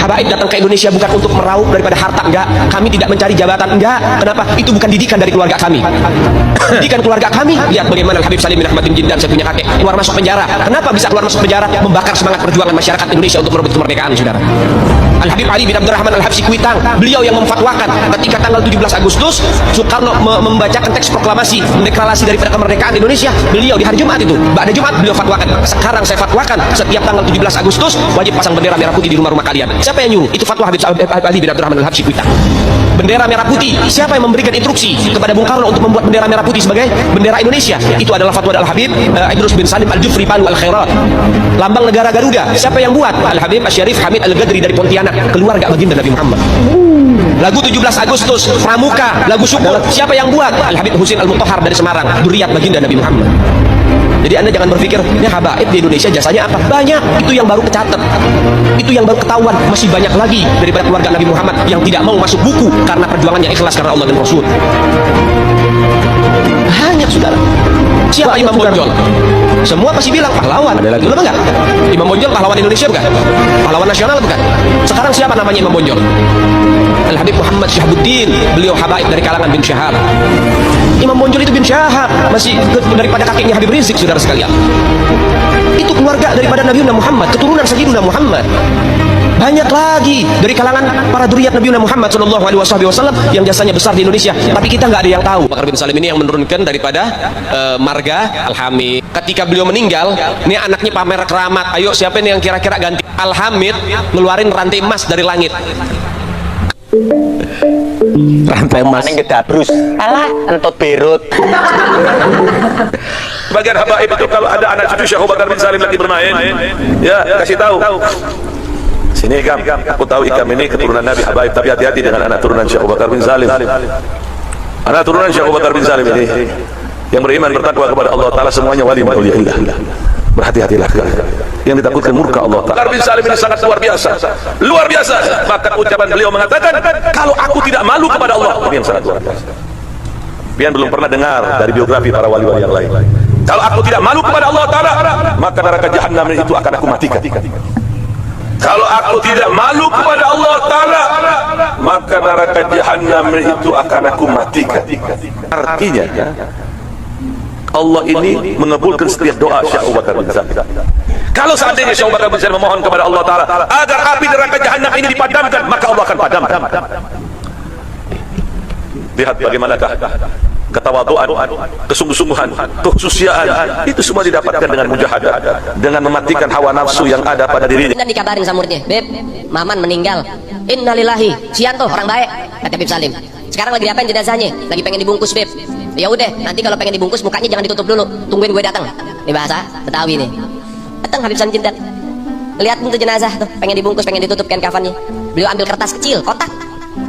Habaib datang ke Indonesia bukan untuk meraup daripada harta, enggak. Kami tidak mencari jabatan, enggak. Kenapa? Itu bukan didikan dari keluarga kami. Didikan keluarga kami, lihat bagaimana Al Habib Salim bin Ahmad bin Jindan, saya punya kakek, keluar masuk penjara. Kenapa bisa keluar masuk penjara? Membakar semangat perjuangan masyarakat Indonesia untuk merebut kemerdekaan, saudara. Al Habib Ali bin Abdurrahman Al Habsyi Kuitang, beliau yang memfatwakan ketika tanggal 17 Agustus Soekarno membacakan teks proklamasi mendeklarasi daripada kemerdekaan Indonesia. Beliau di hari Jumat itu, pada Jumat beliau fatwakan, sekarang saya fatwakan setiap tanggal 17 Agustus wajib pasang bendera merah putih di rumah-rumah kalian. Siapa yang nyuruh? Itu fatwa Habib Ali bin Abdurrahman Al Habsyi Kuitang. Bendera merah putih, siapa yang memberikan instruksi kepada Bung Karno untuk membuat bendera merah putih sebagai bendera Indonesia? Itu adalah fatwa Al Habib Idrus bin Salim Al Jufri Palu Al Khairat. Lambang negara Garuda, siapa yang buat? Al Habib Syarif Hamid Al Gadri dari Pontianak, keluarga baginda Nabi Muhammad. Lagu 17 Agustus Pramuka, lagu syukur, siapa yang buat? Al Habib Husin Al Mutahhar dari Semarang, dzurriyyah baginda Nabi Muhammad. Jadi Anda jangan berpikir, ini habaib di Indonesia jasanya apa? Banyak, itu yang baru kecatat. Itu yang baru ketahuan, masih banyak lagi daripada keluarga Nabi Muhammad yang tidak mau masuk buku karena perjuangannya ikhlas karena Allah dan Rasul. Banyak, saudara. Siapa Imam Bonjol? Semua pasti bilang pahlawan. Ada lagi? Betul enggak? Imam Bonjol pahlawan Indonesia bukan? Pahlawan nasional bukan? Sekarang siapa namanya Imam Bonjol? Al Habib Muhammad Syahabuddin, beliau habaib dari kalangan bin Syahab. Imam Bonjol itu bin Syahab, masih daripada kakeknya Habib Rizik, saudara sekalian. Itu keluarga daripada Nabi Muhammad, keturunan Sayyidina Muhammad. Banyak lagi dari kalangan para dzurriyyah Nabi Muhammad sallallahu alaihi wasallam yang jasanya besar di Indonesia, tapi kita nggak ada yang tahu. Bakar bin Salim ini yang menurunkan daripada marga Al-Hamid. Ketika beliau meninggal, ini anaknya pamer keramat. Ayo siapa nih yang kira-kira ganti? Al-Hamid ngeluarin rantai emas dari langit. Rantai emas yang gedabrus. Alah, entot berut. Bagian habaib itu kalau ada anak cucu Syekh Abu Bakar bin Salim lagi bermain, ya kasih tahu. Sini Ikam, aku tahu Ikam ini keturunan Nabi habaib, tapi hati-hati dengan anak turunan Syekh Abu Bakar bin Salim. Anak turunan Syekh Abu Bakar bin Salim ini yang beriman bertakwa kepada Allah Ta'ala, semuanya wali min auliyaillah. Berhati-hatilah, yang ditakutkan murka Allah Ta'ala. Bakar bin Salim ini sangat luar biasa, luar biasa. Bahkan ucapan beliau mengatakan, kalau aku tidak malu kepada Allah, ini yang sangat luar biasa. Pian belum pernah dengar dari biografi para wali-wali yang lain. Kalau aku tidak malu kepada Allah Ta'ala, maka neraka jahanam itu akan aku matikan. Kalau aku tidak malu kepada Allah Ta'ala, maka neraka jahanam itu akan aku matikan. Artinya Allah ini mengabulkan setiap doa Syekh Abu Bakar bin Salim. Kalau seandainya Syekh Abu Bakar bin Salim memohon kepada Allah Ta'ala agar api neraka jahanam ini dipadamkan, maka Allah akan padamkan. Lihat bagaimanakah ketawaduan, kesungguh-sungguhan, kekhususiaan, itu semua didapatkan dengan mujahadah, dengan mematikan hawa nafsu yang ada pada dirinya. Dan dikabarin samurnya, Beb, Maman meninggal. Innalillahi, Sianto orang baik, kata Habib Salim. Sekarang lagi diapain jenazahnya? Lagi pengen dibungkus, Beb. Ya udah, nanti kalau pengen dibungkus mukanya jangan ditutup dulu, tungguin gue datang. Ini bahasa Betawi nih. Datang Habib Salim Jindan. Lihat tuh jenazah tuh, pengen dibungkus, pengen ditutup kan kafannya. Beliau ambil kertas kecil,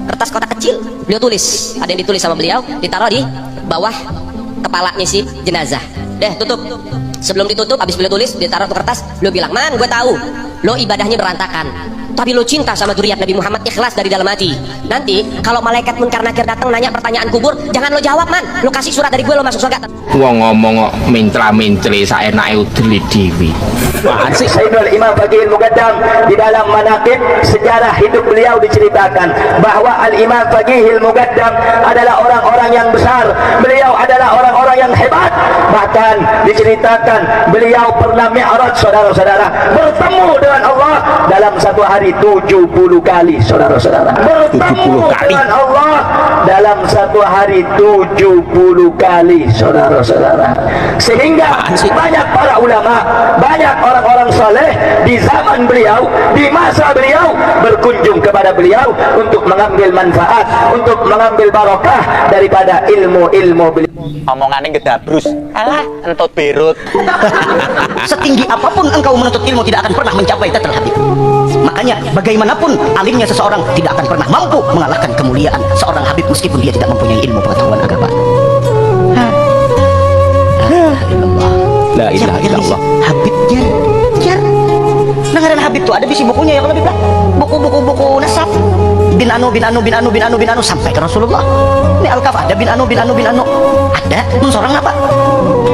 kertas kotak kecil, beliau tulis, ada yang ditulis sama beliau, ditaruh di bawah kepalanya si jenazah. Deh, tutup. Sebelum ditutup, habis beliau tulis, ditaruh ke kertas, beliau bilang, "Man, gue tahu lo ibadahnya berantakan, tapi lo cinta sama dzurriyyah Nabi Muhammad, ikhlas dari dalam hati. Nanti kalau malaikat munkar nakir datang nanya pertanyaan kubur, jangan lo jawab, Man. Lo kasih surat dari gue, lo masuk surga." Wong ngomong mintra-mintri saenake udeli dhewe. Asik Sayyidul Imam Faqihul Muqaddam di dalam manaqib sejarah hidup beliau diceritakan bahwa Al-Imam Faqihul Muqaddam adalah orang-orang yang besar. Beliau adalah orang-orang yang hebat. Bahkan diceritakan beliau pernah mi'raj, saudara-saudara, bertemu dengan Allah dalam satu hari 70 kali, saudara-saudara. Bertemu dengan Allah dalam satu hari 70 kali, saudara-saudara. Sehingga banyak para ulama, banyak orang-orang saleh di zaman beliau, di masa beliau, berkunjung kepada beliau untuk mengambil manfaat, untuk mengambil barokah daripada ilmu-ilmu beliau. Omongannya gedabrus. Alah, entot berut. Setinggi apapun engkau menuntut ilmu tidak akan pernah mencapai Tatul Habib. Makanya bagaimanapun alimnya seseorang tidak akan pernah mampu mengalahkan kemuliaan seorang Habib meskipun dia tidak mempunyai ilmu pengetahuan agama. La ilaha illallah. Habib jar. Dengaran Habib tuh ada bisi bukunya ya kalau Habib, buku nasab bin anu sampai ke Rasulullah. Ini Al-Kaf ada bin anu. ada mun seorang apa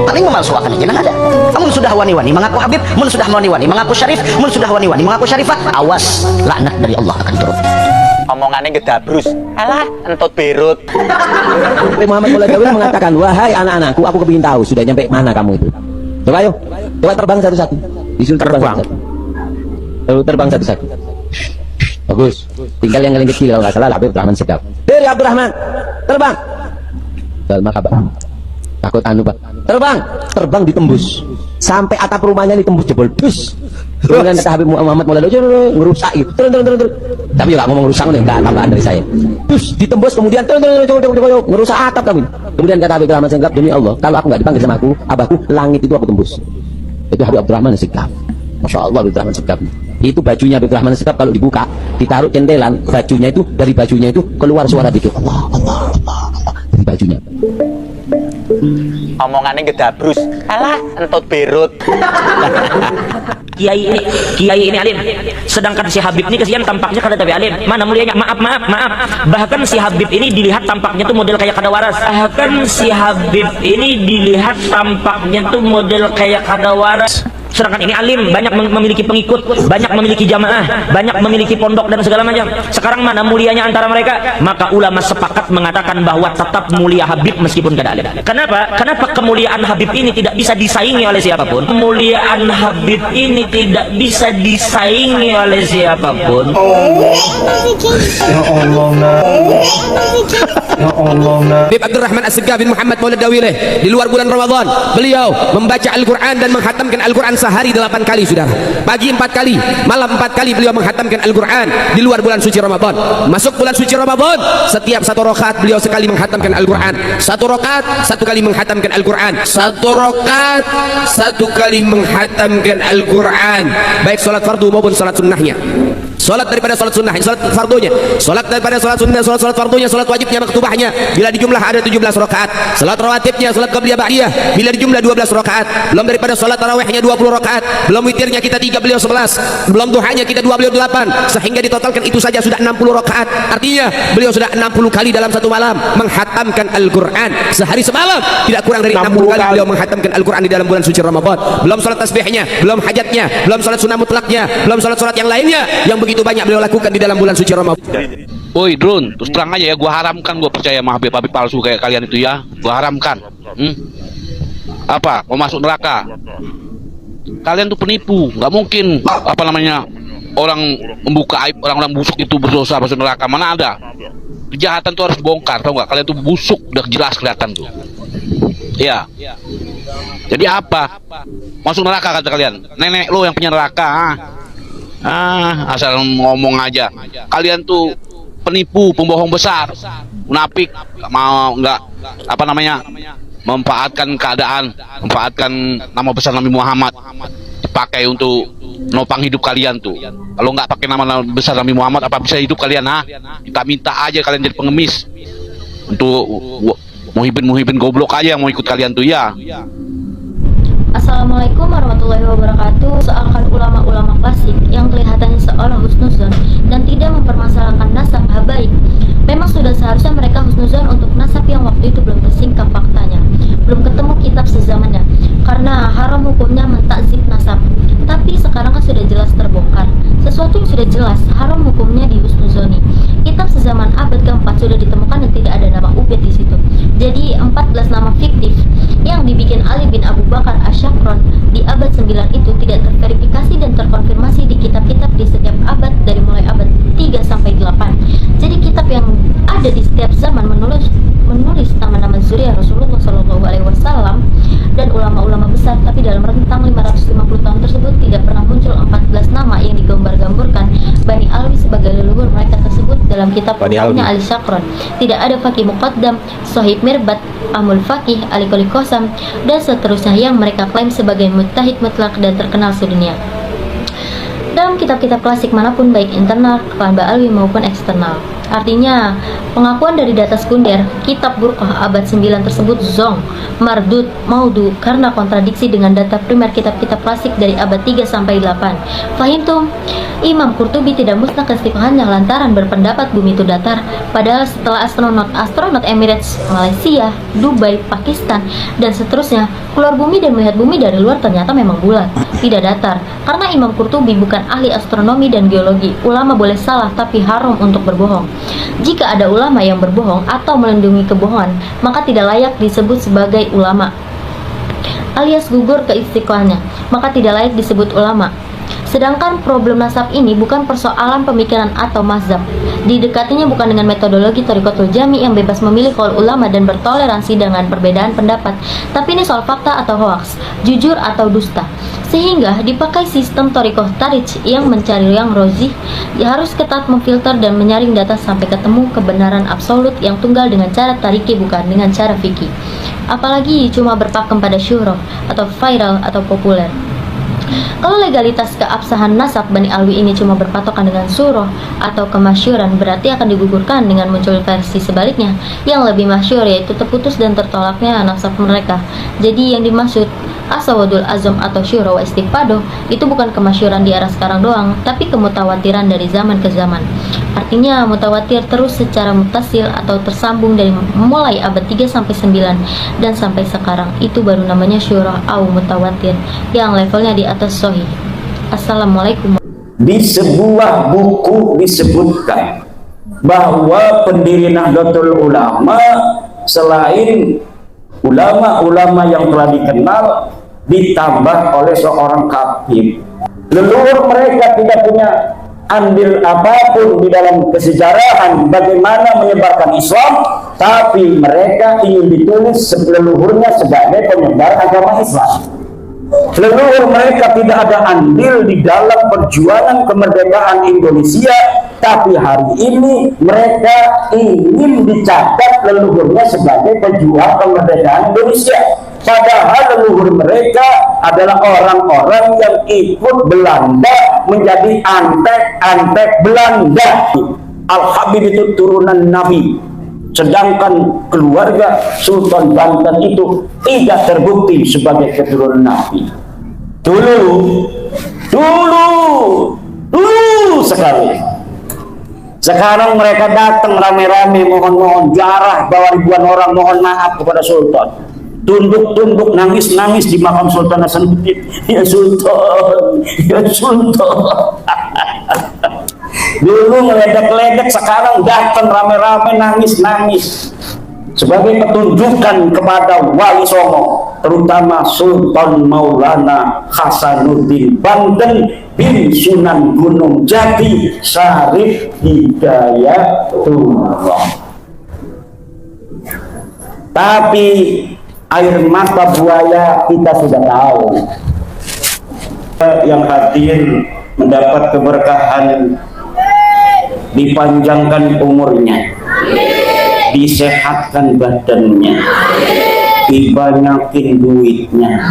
paling memalsuakan aja ada. Mun sudah wani-wani mengaku Habib, mun sudah wani-wani mengaku Syarif, mun sudah wani-wani mengaku Syarifah, awas laknat dari Allah akan turun. Omongannya gedabrus. Alah, entot berut. Muhammad Maulana Dawil mengatakan, wahai anak-anakku, aku kepingin tahu sudah nyampe mana kamu itu. Coba yuk, coba terbang satu-satu. Disuruh terbang satu-satu. Lalu terbang satu-satu. Bagus. Tinggal yang paling kecil kalau nggak salah Habib Rahman Segaf. Dari Abdurrahman, terbang. Dalma kabar. Takut anu pak. Terbang ditembus. Sampai atap rumahnya ditembus jebol. Dus. Kemudian kata Habib Muhammad Maulana Dawil ngerusak gitu. Turun. Tapi juga ngomong ngerusak enggak tambahan dari saya. Dus ditembus kemudian turun ngerusak atap kami. Kemudian kata Habib Rahman Segaf, demi Allah, kalau aku nggak dipanggil sama aku, abahku, langit itu aku tembus. Itu Habib Abdurrahman Segaf. Masya Allah Habib Rahman Segaf. Itu bajunya Habib Rahman Segaf kalau dibuka, ditaruh centelan, bajunya itu dari bajunya itu keluar suara dikit. Allah dari bajunya. Omongannya gedabrus. Alah, entot berut. Kiai ini alim, sedangkan si Habib ini kesian tampaknya kada tapi alim. Mana mulianya? Maaf. Bahkan si Habib ini dilihat tampaknya tuh model kayak kada waras. Sedangkan ini alim, banyak memiliki pengikut, banyak memiliki jamaah, banyak memiliki pondok dan segala macam. Sekarang mana mulianya antara mereka? Maka ulama sepakat mengatakan bahwa tetap mulia Habib meskipun kada alim. Kenapa kemuliaan Habib ini tidak bisa disaingi oleh siapapun? Kemuliaan Habib ini tidak bisa disaingi oleh siapapun. Habib Abdurrahman As-Segaf bin Muhammad Maulana Dawil di luar bulan Ramadan beliau membaca Al-Quran dan menghatamkan Al-Quran sehari 8 kali saudara. Pagi 4 kali, malam 4 kali beliau menghatamkan Al-Quran di luar bulan suci Ramadan. Masuk bulan suci Ramadan, setiap 1 rakaat beliau sekali menghatamkan Al-Quran. 1 rakaat 1 kali menghatamkan Al-Quran. 1 rakaat 1 kali menghatamkan Al-Quran, baik salat fardu maupun salat sunnahnya. Salat daripada salat sunnah, salat fardunya, salat daripada salat sunnah, salat fardunya, salat wajibnya, maktubahnya bila dijumlah ada 17 rakaat. Salat rawatibnya, salat qabliyah ba'diyah bila dijumlah 12 rakaat. Belum daripada salat tarawihnya 20 rakaat. Belum witirnya kita 3 beliau 11. Belum duhanya kita 2 beliau 8. Sehingga ditotalkan itu saja sudah 60 rakaat. Artinya beliau sudah 60 kali dalam satu malam menghatamkan Al-Quran. Sehari semalam tidak kurang dari 60 kali beliau menghatamkan Al-Quran di dalam bulan suci Ramadan. Belum salat tasbihnya, belum hajatnya, belum salat sunnah mutlaknya, belum salat yang lainnya yang begitu banyak beliau lakukan di dalam bulan suci Ramadan. Woi Drun, terus terang aja ya, gua haramkan, gua percaya sama Habib palsu kayak kalian itu ya, gua haramkan. Apa? Mau masuk neraka? Kalian tuh penipu, nggak mungkin apa namanya orang membuka aib orang-orang busuk itu berdosa masuk neraka, mana ada? Kejahatan tuh harus bongkar, tau nggak? Kalian tuh busuk, udah jelas kelihatan tuh. Iya. Jadi apa? Masuk neraka kata kalian? Nenek lo yang punya neraka. Asal ngomong aja. Kalian tuh penipu, pembohong besar, munafik, nggak apa namanya, memanfaatkan keadaan, memanfaatkan nama besar Nabi Muhammad dipakai untuk nopang hidup kalian tuh. Kalau nggak pakai nama besar Nabi Muhammad, apa bisa hidup kalian? Kita minta aja kalian jadi pengemis untuk muhibin goblok aja yang mau ikut kalian tuh ya. Assalamualaikum warahmatullahi wabarakatuh. Seakan ulama-ulama klasik yang kelihatannya seolah husnuzon dan tidak mempermasalahkan nasab habaib. Memang sudah seharusnya mereka husnuzon untuk nasab yang waktu itu belum tersingkap faktanya, belum ketemu kitab sezamannya, karena haram hukumnya mentakzib nasab. Tapi sekarang kan sudah jelas terbongkar. Sesuatu yang sudah jelas haram hukumnya dihusnuzoni. Kitab sezaman abad ke-4 sudah ditemukan dan tidak ada nama Ubed di situ. Jadi 14 nama fiktif yang dibikin Ali bin Abu Bakar Asyakron di abad 9 itu tidak terverifikasi dan terkonfirmasi di kitab-kitab di setiap abad dari mulai abad 3 sampai 8. Jadi kitab yang ada di setiap zaman menulis nama-nama zuriat Rasulullah SAW dan ulama-ulama besar, tapi dalam rentang 550 tahun tersebut tidak pernah muncul 14 nama yang digambar-gamburkan Bani Alwi sebagai leluhur mereka tersebut dalam kitab hukumnya Ali Syakron. Tidak ada Fakih Muqaddam, Sohib Mirbat, Amul Fakih, Ali Qoli Qasam, dan seterusnya yang mereka klaim sebagai mujtahid mutlak dan terkenal sedunia. Dalam kitab-kitab klasik manapun, baik internal, Mbak Alwi maupun eksternal. Artinya, pengakuan dari data sekunder Kitab Burqah abad 9 tersebut zong, mardud, maudu karena kontradiksi dengan data primer kitab-kitab klasik dari abad 3 sampai 8. Fahimtum? Imam Qurtubi tidak musnah keistiqahannya lantaran berpendapat bumi itu datar, padahal setelah astronot Emirates, Malaysia, Dubai, Pakistan, dan seterusnya keluar bumi dan melihat bumi dari luar ternyata memang bulat, tidak datar. Karena Imam Qurtubi bukan ahli astronomi dan geologi, ulama boleh salah tapi haram untuk berbohong. Jika ada ulama yang berbohong atau melindungi kebohongan, maka tidak layak disebut sebagai ulama, alias gugur keistiqlalannya, maka tidak layak disebut ulama. Sedangkan problem nasab ini bukan persoalan pemikiran atau mazhab. Didekatinya bukan dengan metodologi Thariqatul Jami yang bebas memilih kaul ulama dan bertoleransi dengan perbedaan pendapat, tapi ini soal fakta atau hoaks, jujur atau dusta. Sehingga dipakai sistem Thariqah Tarij yang mencari yang rozih, harus ketat memfilter dan menyaring data sampai ketemu kebenaran absolut yang tunggal dengan cara tariki bukan dengan cara fikih. Apalagi cuma berpakem pada syuhroh atau viral atau populer. Kalau legalitas keabsahan nasab Bani Alwi ini cuma berpatokan dengan surah atau kemasyuran, berarti akan digugurkan dengan muncul versi sebaliknya yang lebih masyur, yaitu terputus dan tertolaknya nasab mereka. Jadi yang dimaksud asawadul azam atau syura wa istifado itu bukan kemasyuran di era sekarang doang, tapi kemutawatiran dari zaman ke zaman. Artinya mutawatir terus secara mutasil atau tersambung dari mulai abad 3 sampai 9 dan sampai sekarang. Itu baru namanya syura au mutawatir yang levelnya di atas sahih. Assalamualaikum. Di sebuah buku disebutkan bahwa pendiri Nahdlatul Ulama selain ulama-ulama yang telah dikenal ditambah oleh seorang kafir. Leluhur mereka tidak punya andil apapun di dalam kesejarahan bagaimana menyebarkan Islam, tapi mereka ingin ditulis leluhurnya sebagai penyebar agama Islam. Leluhur mereka tidak ada andil di dalam perjuangan kemerdekaan Indonesia, tapi hari ini mereka ingin dicatat leluhurnya sebagai pejuang kemerdekaan Indonesia. Padahal leluhur mereka adalah orang-orang yang ikut Belanda menjadi antek-antek Belanda. Al-Habib itu turunan Nabi, sedangkan keluarga Sultan Banten itu tidak terbukti sebagai keturunan Nabi. Dulu sekali. Sekarang mereka datang rame-rame mohon jarah, bawa ribuan orang mohon maaf kepada Sultan. Tunduk-tunduk, nangis-nangis di makam Sultan Hasanuddin. Ya Sultan, ya Sultan. Dulu ngeledek-ledek, sekarang datang rame-rame nangis-nangis sebagai petunjukan kepada Wali Songo, terutama Sultan Maulana Hasanuddin Banten bin Sunan Gunung Jati Syarif Hidayatullah. Tapi air mata buaya kita sudah tahu. Yang hadir mendapat keberkahan, dipanjangkan umurnya, disehatkan badannya, dibanyakin duitnya,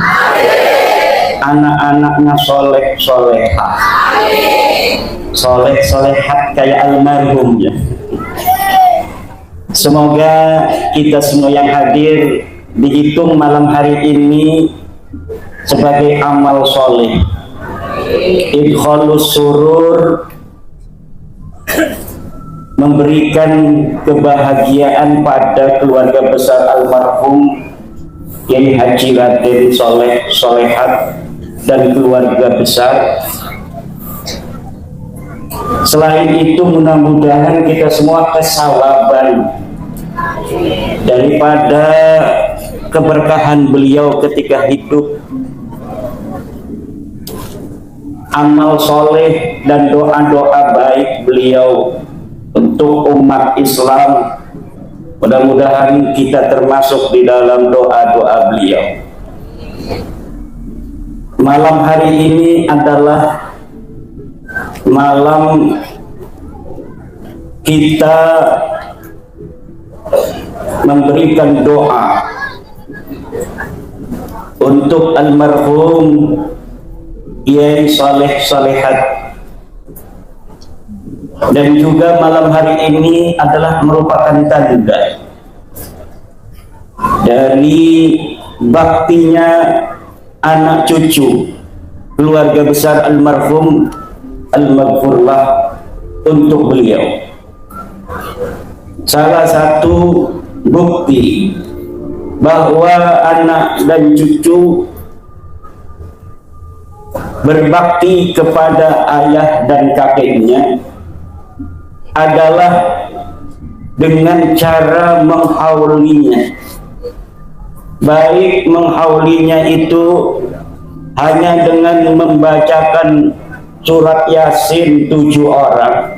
anak-anaknya soleh-solehah, soleh-solehat kayak almarhum ya. Semoga kita semua yang hadir dihitung malam hari ini sebagai amal soleh, idkhalus surur, memberikan kebahagiaan pada keluarga besar almarhum Kiai Haji Raden Soleh Solehat dan keluarga besar. Selain itu mudah-mudahan kita semua kesawaban daripada keberkahan beliau ketika hidup, amal soleh dan doa-doa baik beliau untuk umat Islam. Mudah-mudahan kita termasuk di dalam doa-doa beliau. Malam hari ini adalah malam kita memberikan doa untuk almarhum Kiai Saleh Salehat Dan juga malam hari ini adalah merupakan tanda dari baktinya anak cucu keluarga besar almarhum al-maghfurlah untuk beliau. Salah satu bukti bahwa anak dan cucu berbakti kepada ayah dan kakeknya adalah dengan cara menghaulinya. Baik menghaulinya itu hanya dengan membacakan surat Yasin 7 orang,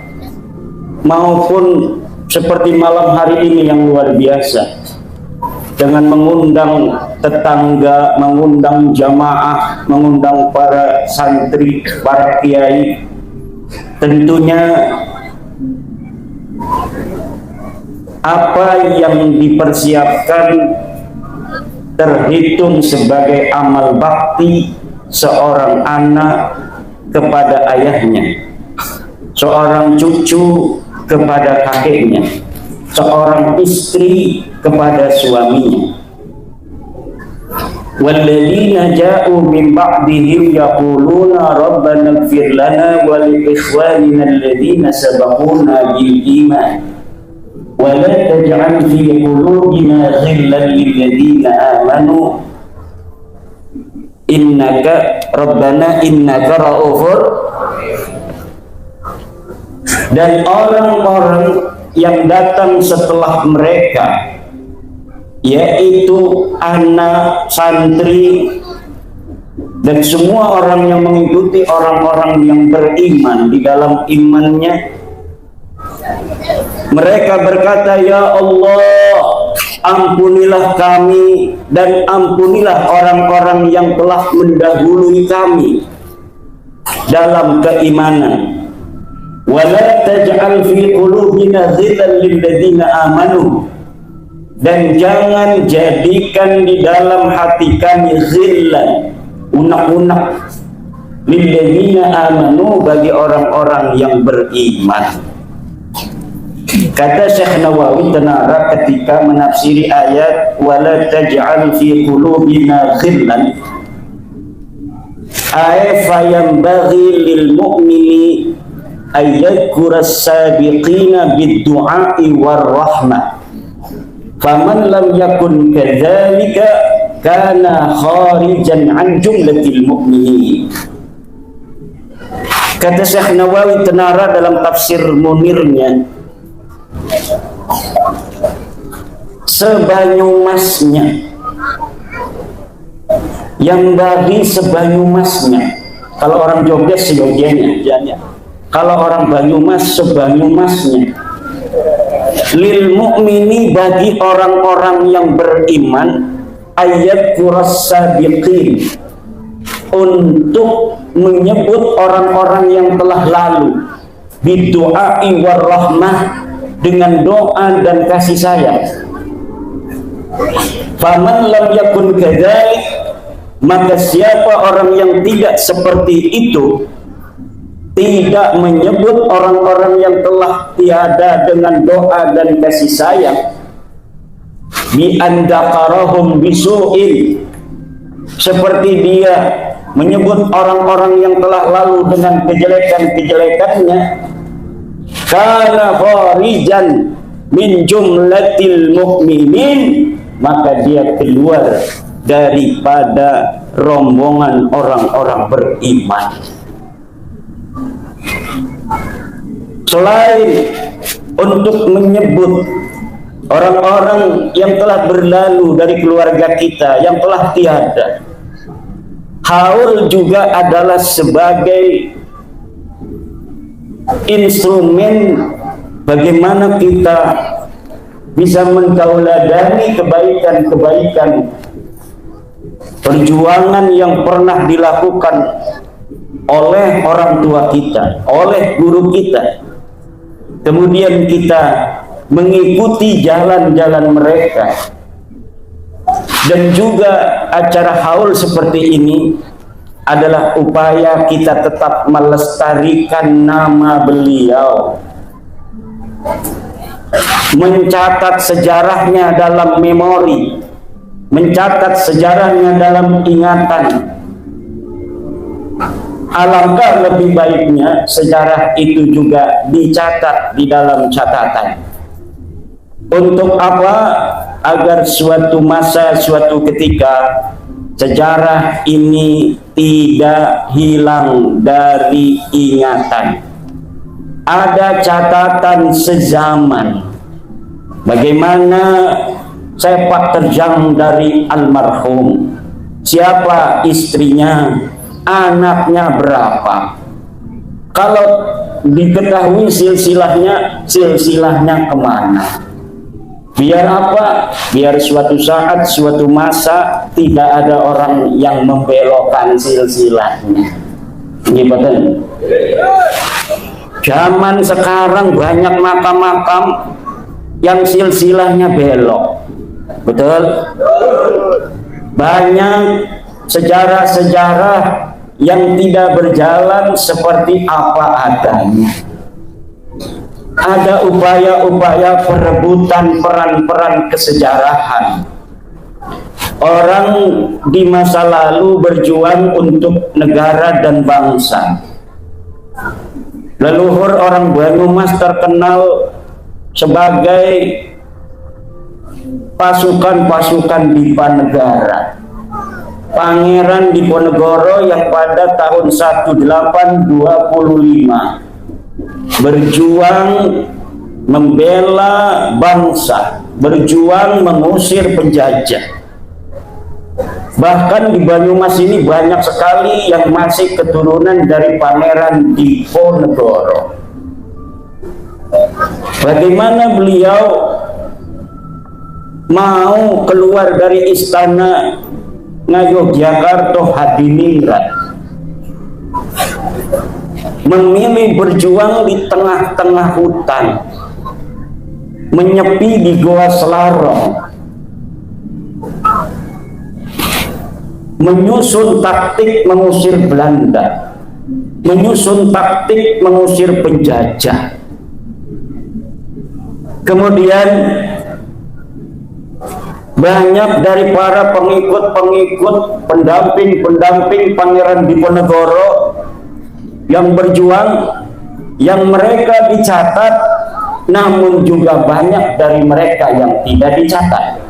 maupun seperti malam hari ini yang luar biasa dengan mengundang tetangga, mengundang jamaah, mengundang para santri, para kiai. Tentunya apa yang dipersiapkan terhitung sebagai amal bakti seorang anak kepada ayahnya, seorang cucu kepada kakeknya, seorang istri kepada suaminya. Walladzina ja'u min ba'dihim yaquluna rabbana ighfir lana wa li ikhwanina alladhina sabaquna bil iman wa la taj'al fi qulubina ghillan lil ladzina amanu innaka rabbana innaka ra'ufur. Dan orang-orang yang datang setelah mereka, yaitu anak, santri, dan semua orang yang mengikuti orang-orang yang beriman di dalam imannya, mereka berkata, ya Allah, ampunilah kami dan ampunilah orang-orang yang telah mendahului kami dalam keimanan. Wala taj'al fi qulubina ghillan lil ladzina amanu, dan jangan jadikan di dalam hati kami ghillan, unak-unak, lil ladzina amanu, bagi orang-orang yang beriman. Kata Syekh Nawawi Tanara ketika menafsiri ayat wala taj'al fi qulubina ghillan, ay fayambaghi lil mu'mini ayyadhkura as-sabiqina bid-du'a'i war-rahmah, faman lam yakun kadzalika kana kharijan an jumlatil mu'minin. Kata Syekh Nawawi Tanara dalam tafsir Munirnya, sebanyumasnya, yang bagi sebanyumasnya. Kalau orang Jogja seyogyanya, kalau orang Banyumas sebanyumasnya. Lil mu'mini, bagi orang-orang yang beriman, ayat kuras sabiqin, untuk menyebut orang-orang yang telah lalu, bidu'ai warahmah, dengan doa dan kasih sayang. Faman lam yakun kadzalik, maka siapa orang yang tidak seperti itu, tidak menyebut orang-orang yang telah tiada dengan doa dan kasih sayang, bi andakarahum bisu'in, seperti dia menyebut orang-orang yang telah lalu dengan kejelekan-kejelekannya, kana kharijan min jumlatil mu'minin, maka dia keluar daripada rombongan orang-orang beriman. Selain untuk menyebut orang-orang yang telah berlalu dari keluarga kita, yang telah tiada, haul juga adalah sebagai instrumen bagaimana kita bisa mentauladani kebaikan-kebaikan perjuangan yang pernah dilakukan oleh orang tua kita, oleh guru kita. Kemudian kita mengikuti jalan-jalan mereka. Dan juga acara haul seperti ini adalah upaya kita tetap melestarikan nama beliau mencatat sejarahnya dalam memori, mencatat sejarahnya dalam ingatan. Alangkah lebih baiknya sejarah itu juga dicatat di dalam catatan. Untuk apa? Agar suatu masa, suatu ketika sejarah ini tidak hilang dari ingatan. Ada catatan sezaman bagaimana sepak terjang dari almarhum, siapa istrinya, anaknya berapa. Kalau diketahui silsilahnya kemana. Biar apa? Biar suatu saat, suatu masa tidak ada orang yang membelokkan silsilahnya. Gimana? Zaman sekarang banyak makam-makam yang silsilahnya belok. Betul? Banyak sejarah-sejarah yang tidak berjalan seperti apa adanya. Ada upaya-upaya perebutan peran-peran kesejarahan. Orang di masa lalu berjuang untuk negara dan bangsa. Leluhur orang Banyumas terkenal sebagai pasukan-pasukan Dipanegara. Pangeran Diponegoro yang pada tahun 1825 berjuang membela bangsa, berjuang mengusir penjajah. Bahkan di Banyumas ini banyak sekali yang masih keturunan dari Pangeran Diponegoro. Bagaimana beliau mau keluar dari istana Ngayogyakarta Hadiningrat, memilih berjuang di tengah-tengah hutan, menyepi di Goa Selarong, menyusun taktik mengusir Belanda, menyusun taktik mengusir penjajah. Kemudian banyak dari para pengikut-pengikut, pendamping-pendamping Pangeran Diponegoro yang berjuang, yang mereka dicatat, namun juga banyak dari mereka yang tidak dicatat.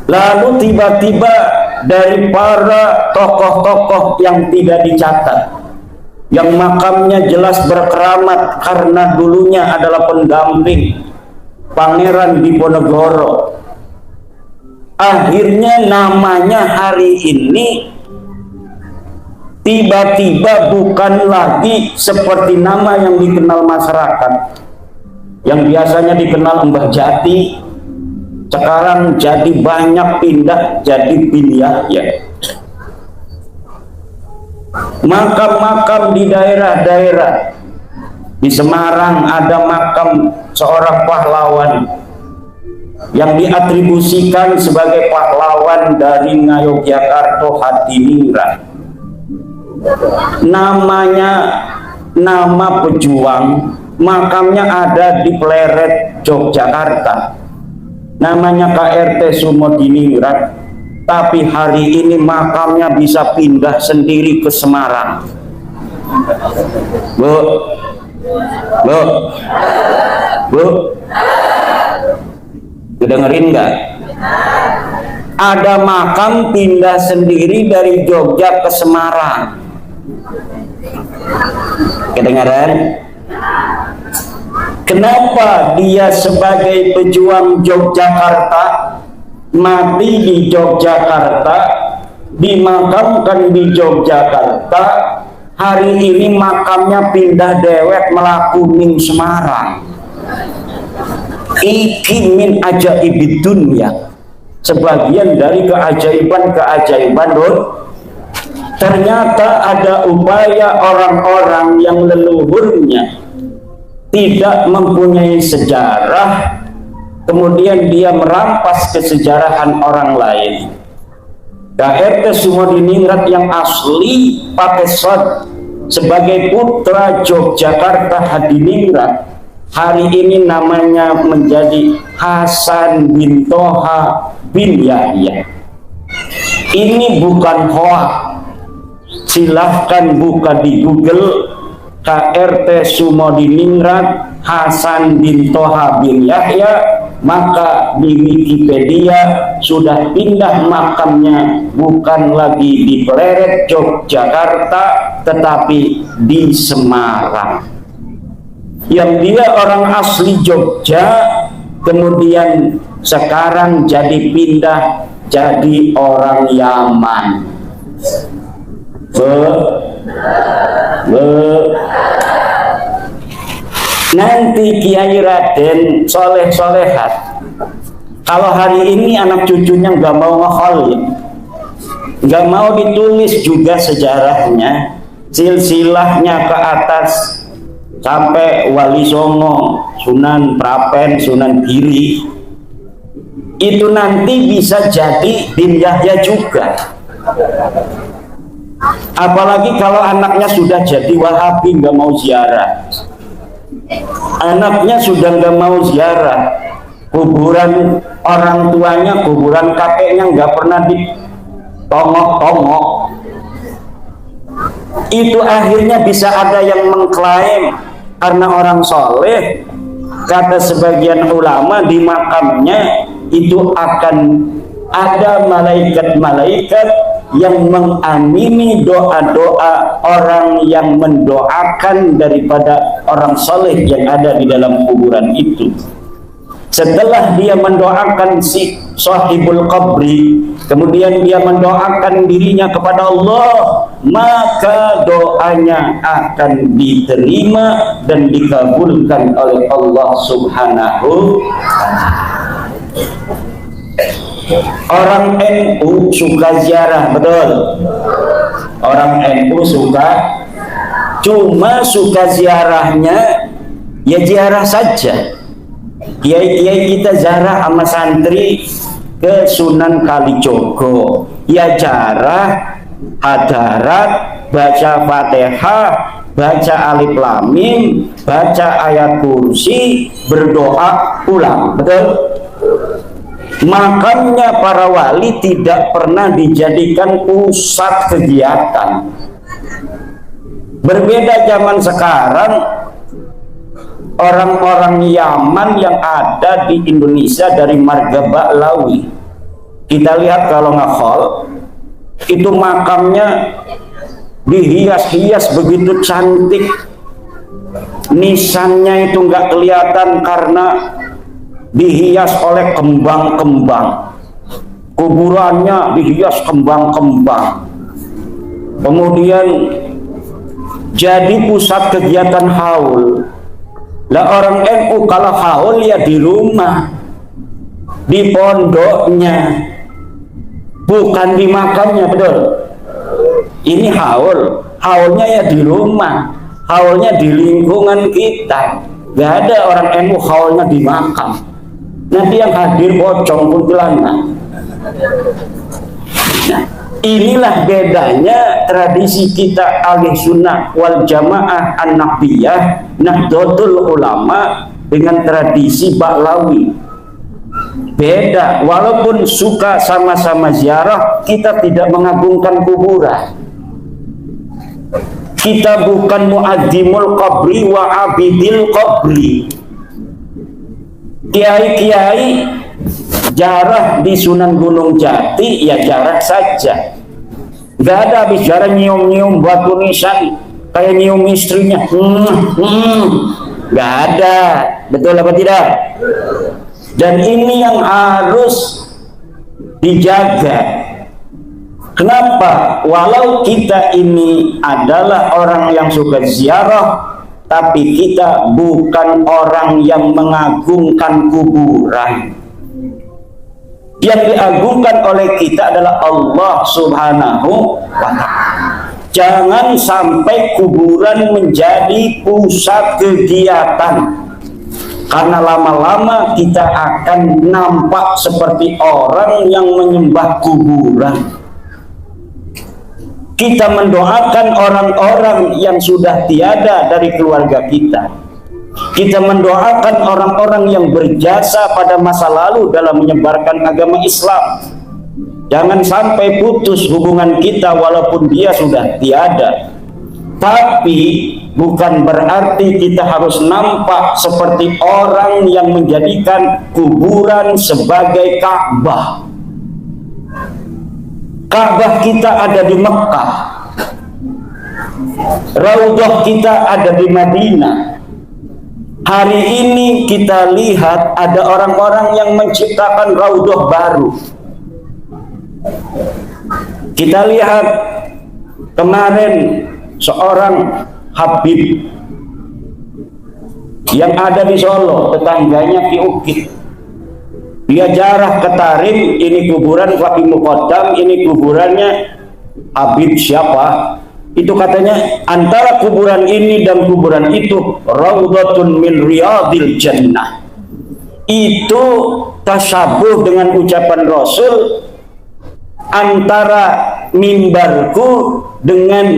Lalu tiba-tiba dari para tokoh-tokoh yang tidak dicatat, yang makamnya jelas berkeramat karena dulunya adalah pendamping Pangeran Diponegoro, akhirnya namanya hari ini tiba-tiba bukan lagi seperti nama yang dikenal masyarakat, yang biasanya dikenal Mbah Jati, sekarang jadi banyak pindah jadi Bilyah ya. Makam-makam di daerah-daerah. Di Semarang ada makam seorang pahlawan yang diatribusikan sebagai pahlawan dari Ngayogyakarta Hadiningrat. Namanya nama pejuang, makamnya ada di Pleret, Yogyakarta. Namanya KRT Sumodiningrat, tapi hari ini makamnya bisa pindah sendiri ke Semarang. Bu, dengerin nggak? Ada makam pindah sendiri dari Jogja ke Semarang. Kedengaran? Kenapa dia sebagai pejuang Yogyakarta mati di Yogyakarta, dimakamkan di Yogyakarta, hari ini makamnya pindah dewek melaku ning Semarang? Iki min ajaibid dunya, sebagian dari keajaiban-keajaiban ternyata ada upaya orang-orang yang leluhurnya tidak mempunyai sejarah, kemudian dia merampas kesejarahan orang lain. KRT Sumodiningrat yang asli pakai sod sebagai putra Yogyakarta Hadiningrat, hari ini namanya menjadi Hasan bin Toha bin Yahya. Ini bukan hoax. Silahkan buka di Google KRT Sumodiningrat Hasan bin Toha bin Yahya, maka di Wikipedia sudah pindah makamnya bukan lagi di Pleret Yogyakarta tetapi di Semarang. Yang dia orang asli Jogja kemudian sekarang jadi pindah jadi orang Yaman. Nanti Kiai Raden Soleh Solehat, kalau hari ini anak cucunya nggak mau ngekholin, nggak mau ditulis juga sejarahnya, silsilahnya ke atas sampai Wali Songo, Sunan Prapen, Sunan Giri, itu nanti bisa jadi Bin Yahya juga. Apalagi kalau anaknya sudah jadi Wahabi, nggak mau ziarah, anaknya sudah nggak mau ziarah, kuburan orang tuanya, kuburan kakeknya nggak pernah ditongok-tongok, itu akhirnya bisa ada yang mengklaim karena orang soleh, kata sebagian ulama, di makamnya itu akan ada malaikat-malaikat yang mengamini doa-doa orang yang mendoakan daripada orang soleh yang ada di dalam kuburan itu. Setelah dia mendoakan si sahibul qabri, kemudian dia mendoakan dirinya kepada Allah, maka doanya akan diterima dan dikabulkan oleh Allah Subhanahu wa ta'ala. Orang NU suka ziarah, betul? Orang NU suka, cuma suka ziarahnya ya ziarah saja. Kiai-kiai kita ziarah sama santri ke Sunan Kalijogo, ya ziarah, hadarat, baca Fatihah, baca Alif Lam Mim, baca ayat kursi, berdoa, pulang, betul? Makamnya para wali tidak pernah dijadikan pusat kegiatan. Berbeda zaman sekarang, orang-orang Yaman yang ada di Indonesia dari marga Baklawi, kita lihat kalau ngehol itu makamnya dihias-hias begitu cantik, nisannya itu nggak kelihatan karena dihias oleh kembang-kembang, kuburannya dihias kembang-kembang, kemudian jadi pusat kegiatan haul. Lah orang NU kalau haul ya di rumah, di pondoknya, bukan di makamnya, betul? Ini haul, haulnya ya di rumah, haulnya di lingkungan kita. Gak ada orang NU haulnya di makam. Nanti yang hadir pocong kuntilanak. Nah, inilah bedanya tradisi kita ahli sunnah wal jamaah an-naqdiyah Nahdlatul Ulama dengan tradisi Baklawi. Beda, walaupun suka sama-sama ziarah, kita tidak mengagungkan kuburan. Kita bukan muadzimul qabri wa abidil qabri. Kiai-kiai jarah di Sunan Gunung Jati ya jarah saja, gak ada habis jarah nyium-nyium batu nisan kayak nyium istrinya, gak ada, betul apa tidak? Dan ini yang harus dijaga. Kenapa? Walau kita ini adalah orang yang suka ziarah, tapi kita bukan orang yang mengagungkan kuburan. Yang diagungkan oleh kita adalah Allah Subhanahu wa ta'ala. Jangan sampai kuburan menjadi pusat kegiatan, karena lama-lama kita akan nampak seperti orang yang menyembah kuburan. Kita mendoakan orang-orang yang sudah tiada dari keluarga kita. Kita mendoakan orang-orang yang berjasa pada masa lalu dalam menyebarkan agama Islam. Jangan sampai putus hubungan kita walaupun dia sudah tiada. Tapi bukan berarti kita harus nampak seperti orang yang menjadikan kuburan sebagai Ka'bah. Ka'bah kita ada di Mekah, Raudhah kita ada di Madinah. Hari ini kita lihat ada orang-orang yang menciptakan Raudhah baru. Kita lihat kemarin seorang Habib yang ada di Solo, tetangganya Ki Ukit. Dia jarah ke Tarim, ini kuburan Fakih Muqaddam, ini kuburannya Habib siapa? Itu katanya antara kuburan ini dan kuburan itu Raudhatun min Riyadil Jannah. Itu tasyabuh dengan ucapan Rasul, antara mimbarku dengan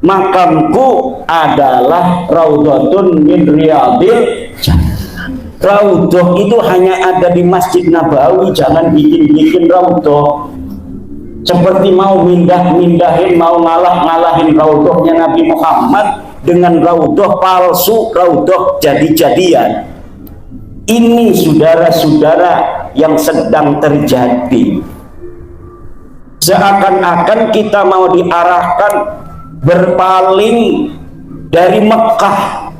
makamku adalah Raudhatun min Riyadil Jannah. Raudhah itu hanya ada di Masjid Nabawi, jangan bikin-bikin Raudhah. Seperti mau mindah-mindahin, mau ngalah-ngalahin Raudhahnya Nabi Muhammad dengan Raudhah palsu, Raudhah jadi-jadian. Ini saudara-saudara yang sedang terjadi. Seakan-akan kita mau diarahkan berpaling dari Mekah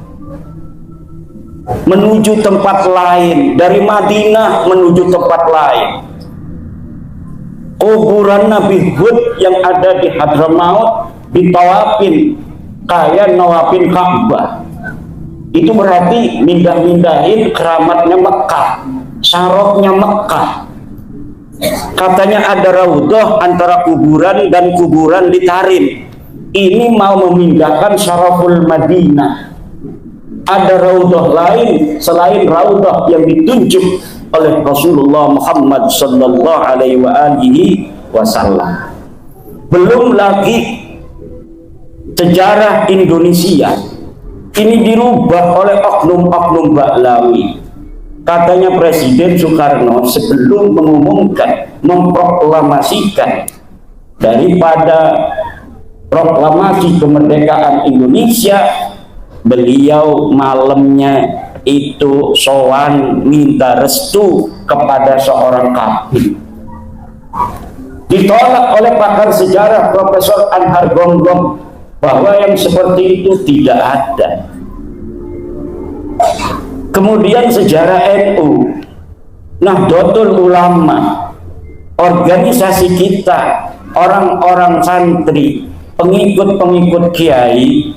menuju tempat lain, dari Madinah menuju tempat lain. Kuburan Nabi Hud yang ada di Hadramaut ditawafin kayak nawafin Ka'bah. Itu berarti mindah-mindahin keramatnya Mekah, syarafnya Mekah. Katanya ada Raudhah antara kuburan dan kuburan di Tarim. Ini mau memindahkan syaraful Madinah. Ada Raudhah lain selain Raudhah yang ditunjuk oleh Rasulullah Muhammad sallallahu alaihi wasallam. Belum lagi sejarah Indonesia ini dirubah oleh oknum-oknum Baklawi. Katanya Presiden Soekarno sebelum mengumumkan, memproklamasikan daripada proklamasi kemerdekaan Indonesia, beliau malamnya itu sowan minta restu kepada seorang kafir. Ditolak oleh pakar sejarah Profesor Anhar Gonggong bahwa yang seperti itu tidak ada. Kemudian sejarah NU, Nahdlatul Ulama, organisasi kita, orang-orang santri, pengikut-pengikut kiai,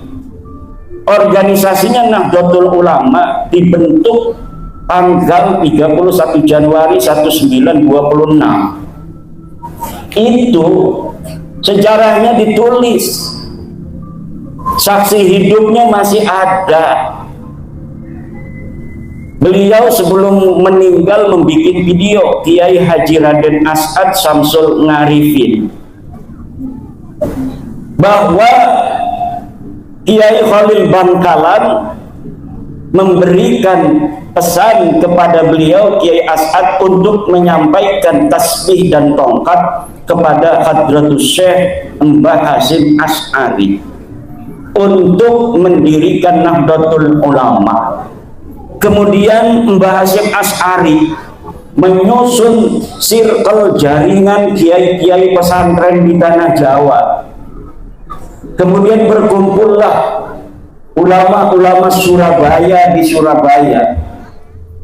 organisasinya Nahdlatul Ulama dibentuk tanggal 31 Januari 1926. Itu sejarahnya ditulis, saksi hidupnya masih ada. Beliau sebelum meninggal membuat video, Kiai Haji Raden As'ad Samsul Ngarifin, bahwa Kiai Khalil Bangkalan memberikan pesan kepada beliau Kiai As'ad untuk menyampaikan tasbih dan tongkat kepada Hadratus Syekh Mbah Hasyim Asy'ari untuk mendirikan Nahdlatul Ulama. Kemudian Mbah Hasyim Asy'ari menyusun circle jaringan kiai-kiai pesantren di tanah Jawa. Kemudian berkumpullah ulama-ulama Surabaya di Surabaya,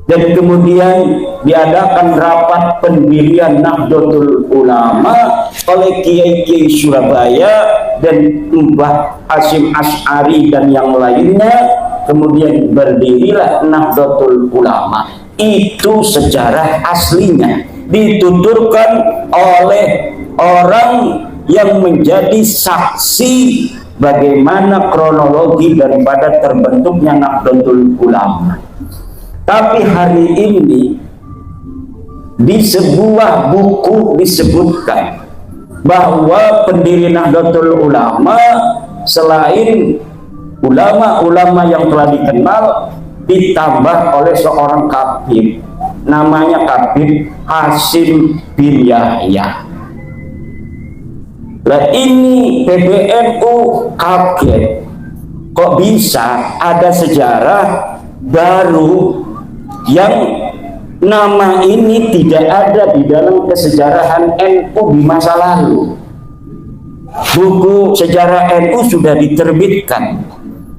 dan kemudian diadakan rapat pendirian Nahdlatul Ulama oleh kiai-kiai Surabaya dan Mbah Hasyim Asy'ari dan yang lainnya. Kemudian berdirilah Nahdlatul Ulama. Itu sejarah aslinya, dituturkan oleh orang yang menjadi saksi bagaimana kronologi daripada terbentuknya Nahdlatul Ulama. Tapi hari ini di sebuah buku disebutkan bahwa pendiri Nahdlatul Ulama selain ulama-ulama yang telah dikenal, ditambah oleh seorang kabir, namanya Kabir Hasim bin Yahya. Nah, ini PBNU kaget, kok bisa ada sejarah baru yang nama ini tidak ada di dalam kesejarahan NU di masa lalu. Buku sejarah NU sudah diterbitkan,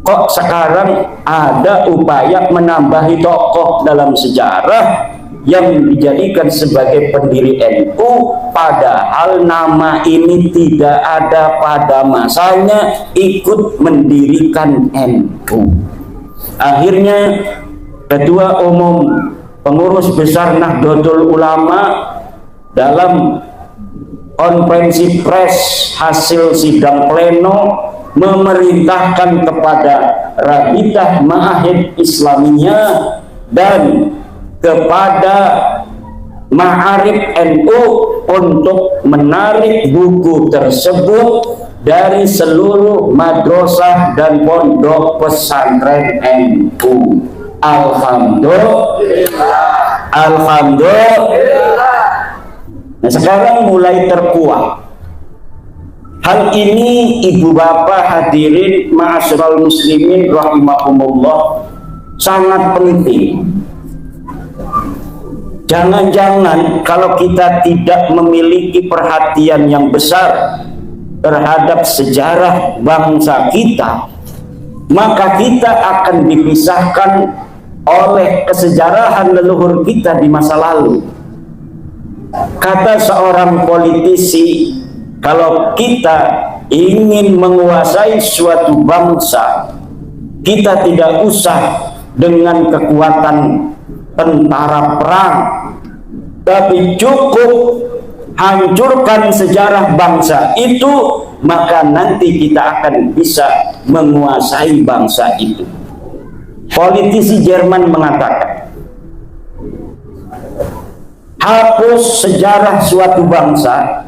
kok sekarang ada upaya menambahi tokoh dalam sejarah yang dijadikan sebagai pendiri NU, padahal nama ini tidak ada pada masanya ikut mendirikan NU. Akhirnya Ketua Umum Pengurus Besar Nahdlatul Ulama dalam konferensi pers hasil sidang pleno memerintahkan kepada Rabitah Ma'ahid Islamiyah dan kepada Ma'arif NU untuk menarik buku tersebut dari seluruh madrasah dan pondok pesantren NU. Alhamdulillah. Alhamdulillah. Nah, sekarang mulai terkuak. Hal ini ibu bapak hadirin ma'asyiral muslimin rahimahumullah sangat penting. Jangan-jangan kalau kita tidak memiliki perhatian yang besar terhadap sejarah bangsa kita, maka kita akan dipisahkan oleh kesejarahan leluhur kita di masa lalu. Kata seorang politisi, kalau kita ingin menguasai suatu bangsa, kita tidak usah dengan kekuatan tentara perang, tapi cukup hancurkan sejarah bangsa itu, maka nanti kita akan bisa menguasai bangsa itu. Politisi Jerman mengatakan, hapus sejarah suatu bangsa,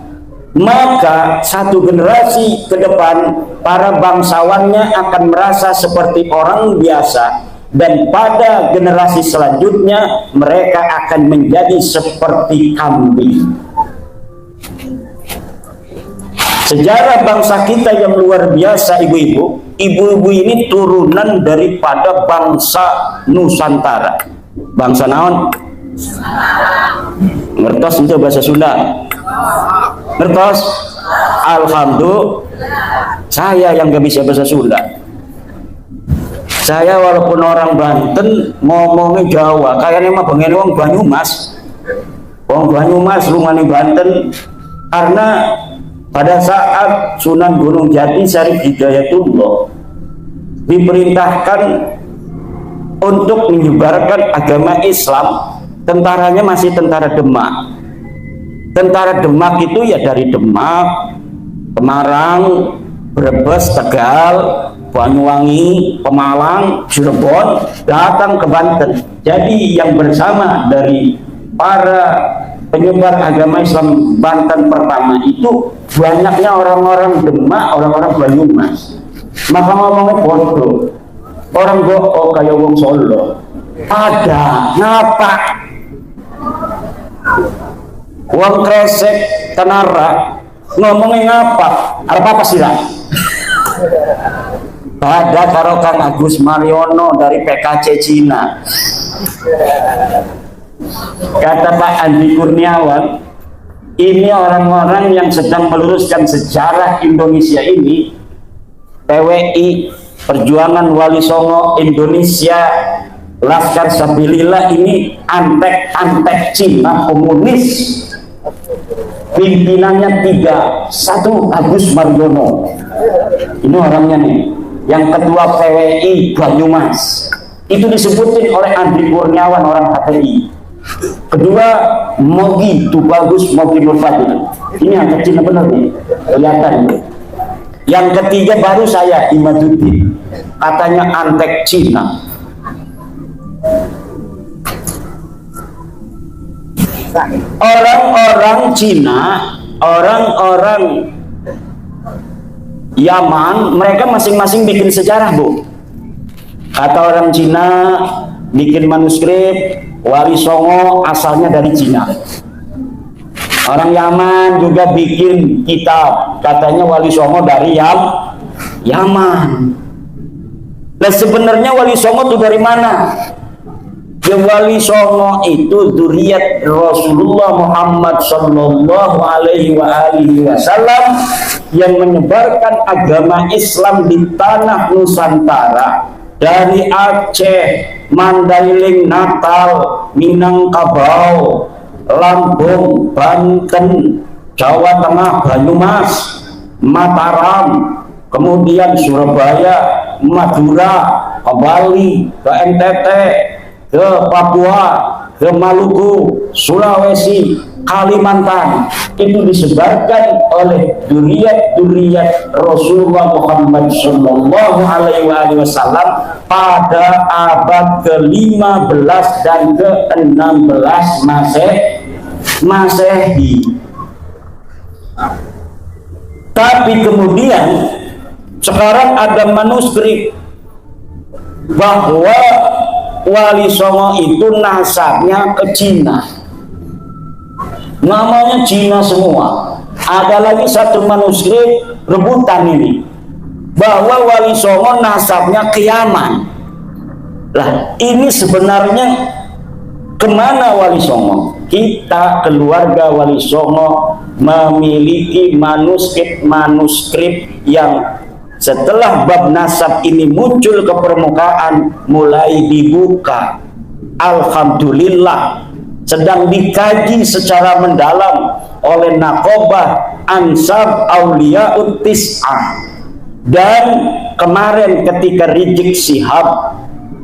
maka satu generasi ke depan para bangsawannya akan merasa seperti orang biasa, dan pada generasi selanjutnya mereka akan menjadi seperti kambing. Sejarah bangsa kita yang luar biasa, ibu-ibu. Ibu-ibu ini turunan daripada bangsa Nusantara. Bangsa naon? Ngertos itu bahasa Sunda? Ngertos? Alhamdulillah. Saya yang gak bisa bahasa Sunda. Saya walaupun orang Banten ngomongnya Jawa, kayaknya mah pengen wong Banyumas. Wong Banyumas rumahnya Banten, karena pada saat Sunan Gunung Jati Syarif Hidayatullah diperintahkan untuk menyebarkan agama Islam, tentaranya masih tentara Demak. Tentara Demak itu ya dari Demak, Semarang, Brebes, Tegal, Banyuwangi, Pemalang, Cirebon, datang ke Banten. Jadi yang bersama dari para penyebar agama Islam Banten pertama itu banyaknya orang-orang Demak, orang-orang Banyumas. Maka ngomongnya bodoh, orang bohong kayak wong Solo. Ada ngapa? Wong kresek tenara ngomongnya ngapa? Apa sih lah? Ada karo Kang Agus Mariono dari PKC Cina. Kata Pak Andi Kurniawan, ini orang-orang yang sedang meluruskan sejarah Indonesia ini, PWI, Perjuangan Wali Songo Indonesia, Laskar Sabilillah, ini antek-antek Cina komunis. Pimpinannya 3, 1 Agus Mariono, ini orangnya nih, yang ketua PWI Banyumas, itu disebutin oleh Andi Kurniawan, orang HTI. Kedua Mogi Tubagus Mogi Nurfadil, ini antek Cina benar nih, kelihatan. Yang ketiga baru saya, Imaduddin, katanya antek Cina. Orang-orang Cina orang-orang Yaman, mereka masing-masing bikin sejarah, Bu. Kata orang Cina bikin manuskrip, Wali Songo asalnya dari Cina. Orang Yaman juga bikin kitab, katanya Wali Songo dari Yaman. Nah, sebenarnya Wali Songo itu dari mana? Ya, Wali Songo itu dzurriyyat Rasulullah Muhammad sallallahu alaihi wasallam yang menyebarkan agama Islam di tanah Nusantara, dari Aceh, Mandailing, Natal, Minangkabau, Lampung, Banten, Jawa Tengah, Banyumas, Mataram, kemudian Surabaya, Madura, ke Bali, ke NTT, ke Papua, ke Maluku, Sulawesi, Kalimantan. Itu disebarkan oleh dzurriyyat Rasulullah Muhammad sallallahu alaihi wasallam pada abad ke-15 dan ke-16 Masehi. Tapi kemudian sekarang ada manuskrip bahwa Wali Songo itu nasabnya ke Cina, namanya Cina semua. Ada lagi satu manuskrip rebutan ini bahwa Wali Songo nasabnya ke Yaman. Lah, ini sebenarnya kemana Wali Songo? Kita keluarga Wali Songo memiliki manuskrip yang setelah bab nasab ini muncul ke permukaan, mulai dibuka. Alhamdulillah, sedang dikaji secara mendalam oleh Naqobah Ansab Auliyaut Tis'ah. Dan kemarin ketika Rizik Syihab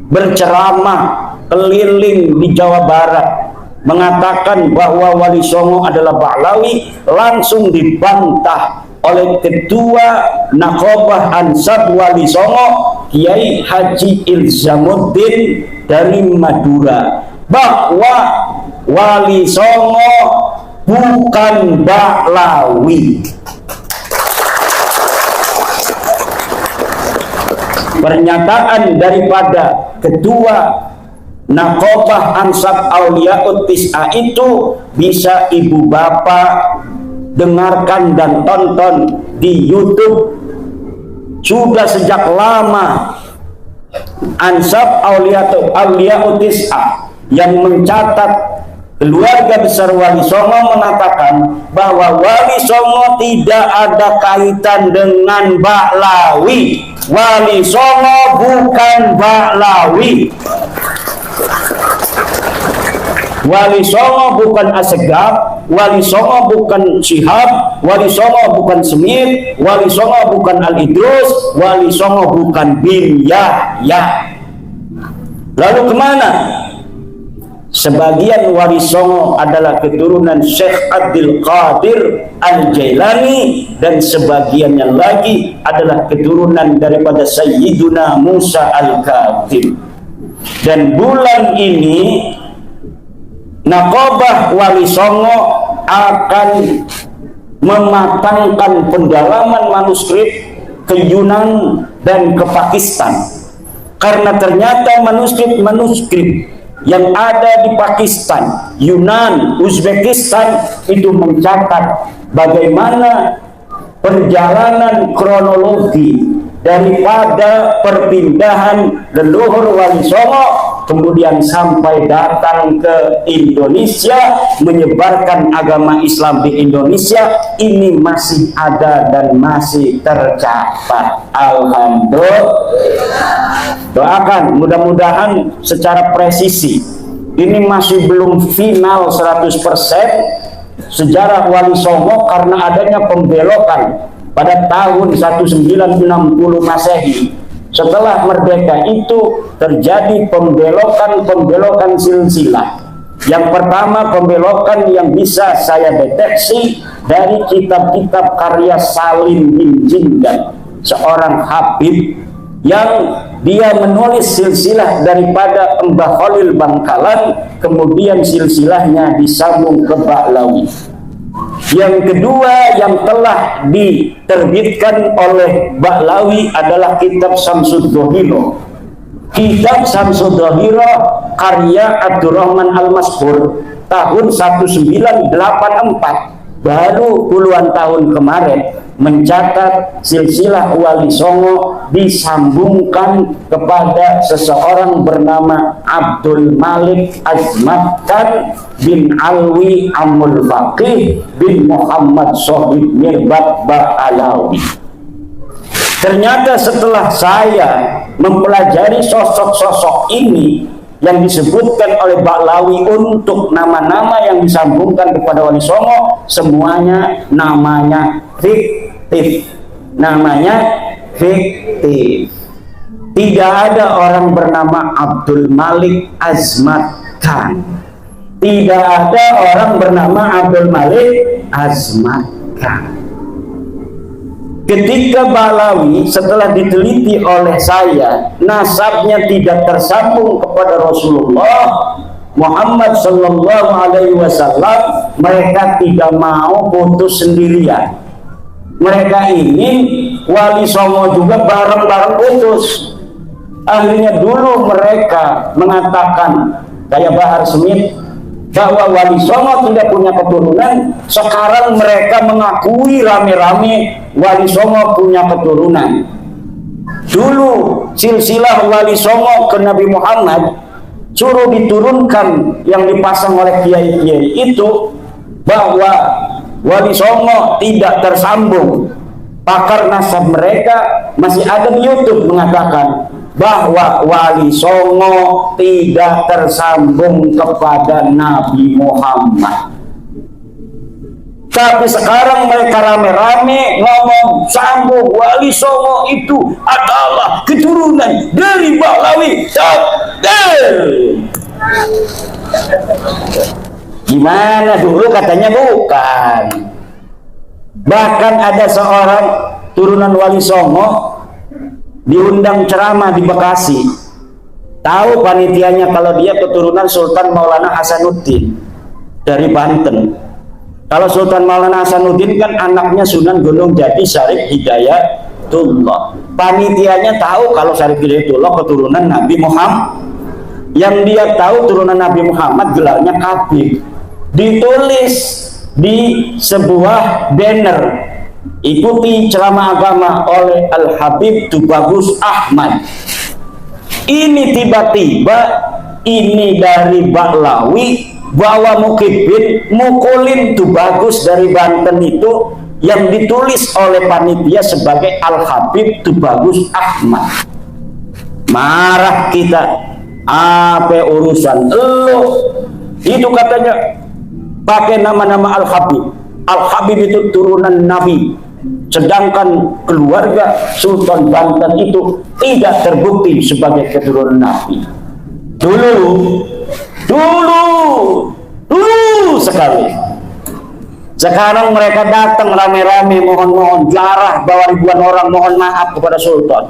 berceramah keliling di Jawa Barat mengatakan bahwa Wali Songo adalah Ba'lawi, langsung dibantah oleh Ketua Naqobah Ansab Wali Songo, Kiai Haji Ilzamuddin dari Madura, bahwa Wali Songo bukan Ba'lawi. Pernyataan daripada Ketua Naqobah Ansab Auliyaut Tis'ah itu bisa ibu bapak dengarkan dan tonton di YouTube. Sudah sejak lama Ansab Auliyaut Tis'ah yang mencatat keluarga besar Wali Songo mengatakan bahwa Wali Songo tidak ada kaitan dengan Ba'lawi. Wali Songo bukan Ba'lawi. Wali Songo bukan Assegaf, Wali Songo bukan Syihab, Wali Songo bukan Semit, Wali Songo bukan Al-Idrus, Wali Songo bukan bin Yahya. Lalu kemana? Sebagian Wali Songo adalah keturunan Syekh Abdul Qadir Al-Jailani, dan sebagiannya lagi adalah keturunan daripada Sayyiduna Musa Al-Kadzim. Dan bulan ini Naqobah Wali Songo akan mematangkan pendalaman manuskrip ke Yunan dan ke Pakistan, karena ternyata manuskrip yang ada di Pakistan, Yunan, Uzbekistan itu mencatat bagaimana perjalanan kronologi daripada perpindahan leluhur Wali Songo kemudian sampai datang ke Indonesia, menyebarkan agama Islam di Indonesia. Ini masih ada dan masih tercatat. Alhamdulillah. Doakan mudah-mudahan secara presisi. Ini masih belum final 100% sejarah Wali Songo, karena adanya pembelokan pada tahun 1960 Masehi. Setelah merdeka itu terjadi pembelokan silsilah. Yang pertama, pembelokan yang bisa saya deteksi dari kitab-kitab karya Salim bin Jindan, seorang habib yang dia menulis silsilah daripada Mbah Khalil Bangkalan, kemudian silsilahnya disambung ke Ba'lawi. Yang kedua yang telah diterbitkan oleh Ba'lawi adalah kitab Samsuddohiro. Kitab Samsuddohiro karya Abdurrahman Al-Maskur tahun 1984, baru puluhan tahun kemarin, mencatat silsilah Wali Songo disambungkan kepada seseorang bernama Abdul Malik Azmat Khan bin Alwi Amul Faqih bin Muhammad Sohib Mirbat Ba'alawi. Ternyata setelah saya mempelajari sosok-sosok ini yang disebutkan oleh Ba'lawi untuk nama-nama yang disambungkan kepada Wali Songo, semuanya namanya fiktif. Namanya fiktif. Tidak ada orang bernama Abdul Malik Azmat Khan. Tidak ada orang bernama Abdul Malik Azmat Khan. Ketika Ba'lawi setelah diteliti oleh saya, nasabnya tidak tersambung kepada Rasulullah Muhammad Sallallahu Alaihi Wasallam, mereka tidak mau putus sendirian. Mereka ingin Wali Songo juga bareng-bareng putus. Akhirnya dulu mereka mengatakan kayak Bahar Smith bahwa Wali Songo tidak punya keturunan. Sekarang mereka mengakui rame-rame Wali Songo punya keturunan. Dulu silsilah Wali Songo ke Nabi Muhammad suruh diturunkan yang dipasang oleh kiai-kiai itu, bahwa Wali Songo tidak tersambung. Pakar nasab mereka masih ada di YouTube mengatakan bahwa Wali Songo tidak tersambung kepada Nabi Muhammad. Tapi sekarang mereka rame-rame ngomong sambung Wali Songo itu adalah keturunan dari Ba'lawi. Gimana dulu katanya bukan. Bahkan ada seorang turunan Wali Songo diundang ceramah di Bekasi. Tahu panitianya kalau dia keturunan Sultan Maulana Hasanuddin dari Banten. Kalau Sultan Maulana Hasanuddin kan anaknya Sunan Gunung Jati Syarif Hidayatullah. Panitianya tahu kalau Syarif Hidayatullah keturunan Nabi Muhammad. Yang dia tahu turunan Nabi Muhammad gelarnya Habib. Ditulis di sebuah banner, ikuti ceramah agama oleh Al-Habib Tubagus Ahmad. Ini tiba-tiba ini dari Ba'lawi bawa Mukibin mukulin Tubagus dari Banten itu yang ditulis oleh panitia sebagai Al-Habib Tubagus Ahmad. Marah kita, apa urusan lo? Itu katanya pakai nama-nama Al-Habib. Al-Habib itu turunan Nabi, sedangkan keluarga Sultan Banten itu tidak terbukti sebagai keturunan Nabi. Dulu sekali. Sekarang mereka datang rame-rame mohon jarah, bawa ribuan orang mohon maaf kepada Sultan.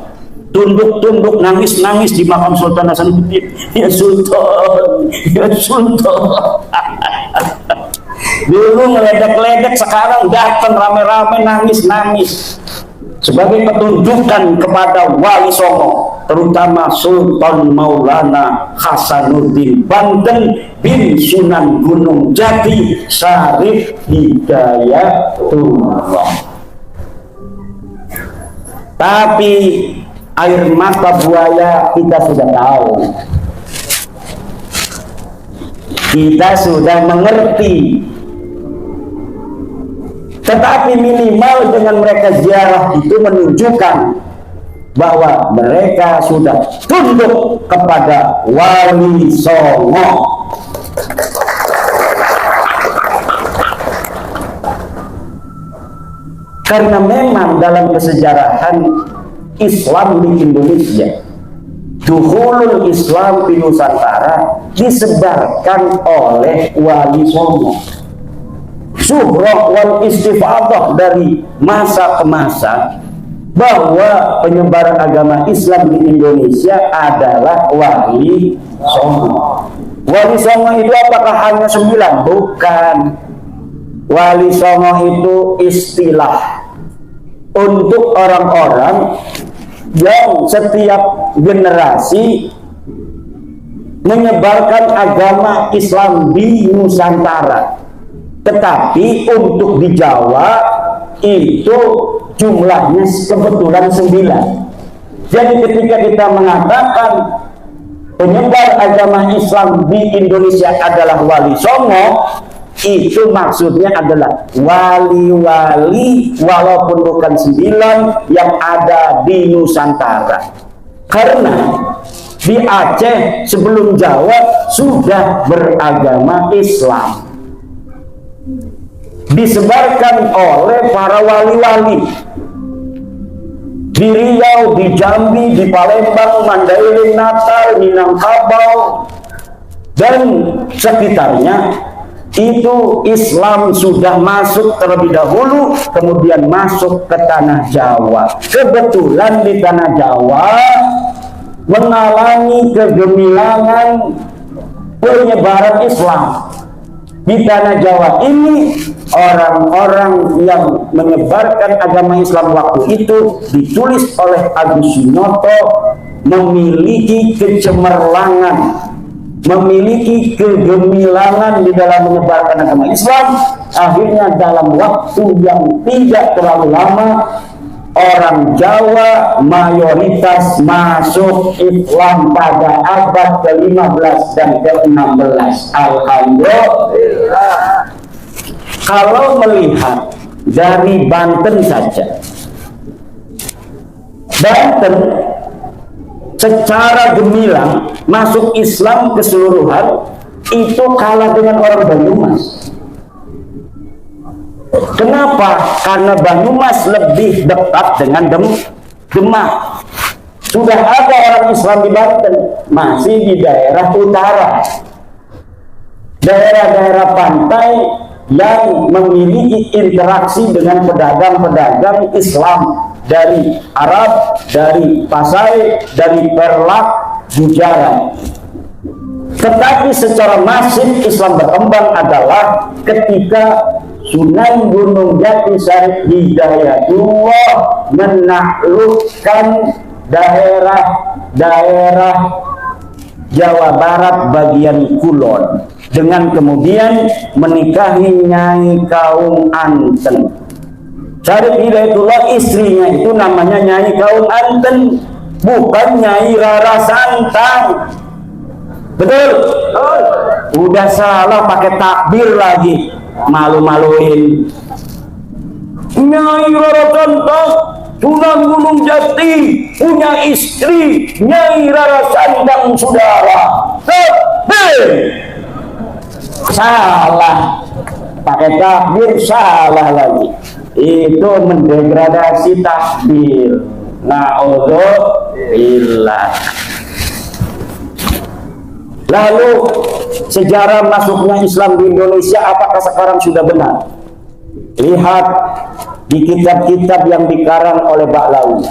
Tunduk-tunduk, nangis-nangis di makam Sultan Hasanuddin. Ya Sultan, ya Sultan. Dulu ngeledek-ledek, sekarang datang rame-rame nangis-nangis sebagai petunjukan kepada Wali Songo, terutama Sultan Maulana Hasanuddin Banten bin Sunan Gunung Jati Syarif Hidayatullah. Tapi air mata buaya kita sudah tahu, kita sudah mengerti. Tetapi minimal dengan mereka ziarah itu menunjukkan bahwa mereka sudah tunduk kepada Wali Songo. Karena memang dalam kesejarahan Islam di Indonesia, duhulul Islam di Nusantara disebarkan oleh Wali Songo. Syuhrah wal istifadah dari masa ke masa bahwa penyebaran agama Islam di Indonesia adalah Wali Songo. Wali Songo itu apakah hanya 9? Bukan. Wali Songo itu istilah untuk orang-orang yang setiap generasi menyebarkan agama Islam di Nusantara. Tetapi untuk di Jawa itu jumlahnya kebetulan 9. Jadi ketika kita mengatakan penyebar agama Islam di Indonesia adalah Wali Songo, itu maksudnya adalah wali-wali walaupun bukan 9 yang ada di Nusantara. Karena di Aceh sebelum Jawa sudah beragama Islam, disebarkan oleh para wali-wali di Riau, di Jambi, di Palembang, Mandailing, Natal, Minangkabau dan sekitarnya. Itu Islam sudah masuk terlebih dahulu, kemudian masuk ke tanah Jawa. Kebetulan di tanah Jawa mengalami kegemilangan penyebaran Islam. Di tanah Jawa ini orang-orang yang menyebarkan agama Islam waktu itu ditulis oleh Agus Sinoto memiliki kecemerlangan, memiliki kegemilangan di dalam menyebarkan agama Islam. Akhirnya dalam waktu yang tidak terlalu lama orang Jawa mayoritas masuk Islam pada abad ke-15 dan ke-16. Alhamdulillah. Kalau melihat dari Banten saja, Banten secara gemilang masuk Islam keseluruhan itu kalah dengan orang Banyumas. Kenapa? Karena Banyumas lebih dekat dengan Demak. Sudah ada orang Islam di Banten, masih di daerah utara, daerah-daerah pantai yang memiliki interaksi dengan pedagang-pedagang Islam dari Arab, dari Pasai, dari Perlak, Gujarat. Tetapi secara masif Islam berkembang adalah ketika Sunan Gunung Jati Syarif Hidayatullah menaklukkan daerah-daerah Jawa Barat bagian kulon dengan kemudian menikahi Nyai Kaum Anten. Syarif Hidayatullah istrinya itu namanya Nyai Kaum Anten, bukan Nyai Rara Santang. Betul? Udah salah pakai takbir lagi, malu-maluin. Nyai Rara Santang, Sunan Gunung Jati punya istri Nyai Rara Santang, saudara. Takbir. Salah, pakai takbir salah lagi. Itu mendegradasi takbir. Na'udzubillah. Lalu sejarah masuknya Islam di Indonesia apakah sekarang sudah benar? Lihat di kitab-kitab yang dikarang oleh Ba'lawi.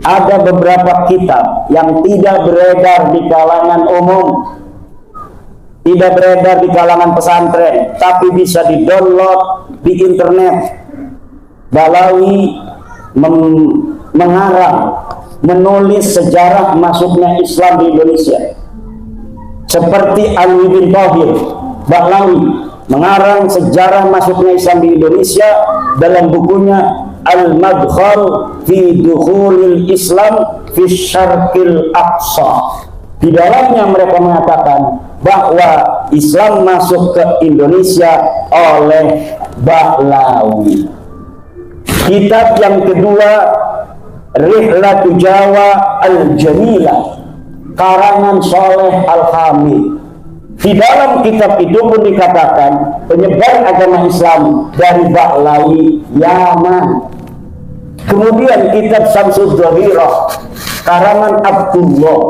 Ada beberapa kitab yang tidak beredar di kalangan umum, tidak beredar di kalangan pesantren, tapi bisa di-download di internet. Ba'lawi mengarang, menulis sejarah masuknya Islam di Indonesia. Seperti Ali bin Tauhid, Ba'lawi mengarang sejarah masuknya Islam di Indonesia dalam bukunya Al-Madkhal fi Dukhulil Islam fi Syarqil Aqsa. Di dalamnya mereka mengatakan bahwa Islam masuk ke Indonesia oleh Ba'lawi. Kitab yang kedua, Rihlatu Jawa Al-Jamilah, karangan Soleh Al-Hamid. Di dalam kitab itu pun dikatakan penyebar agama Islam dari Ba'lawi Yaman. Kemudian kitab Samsud Dhahirah, karangan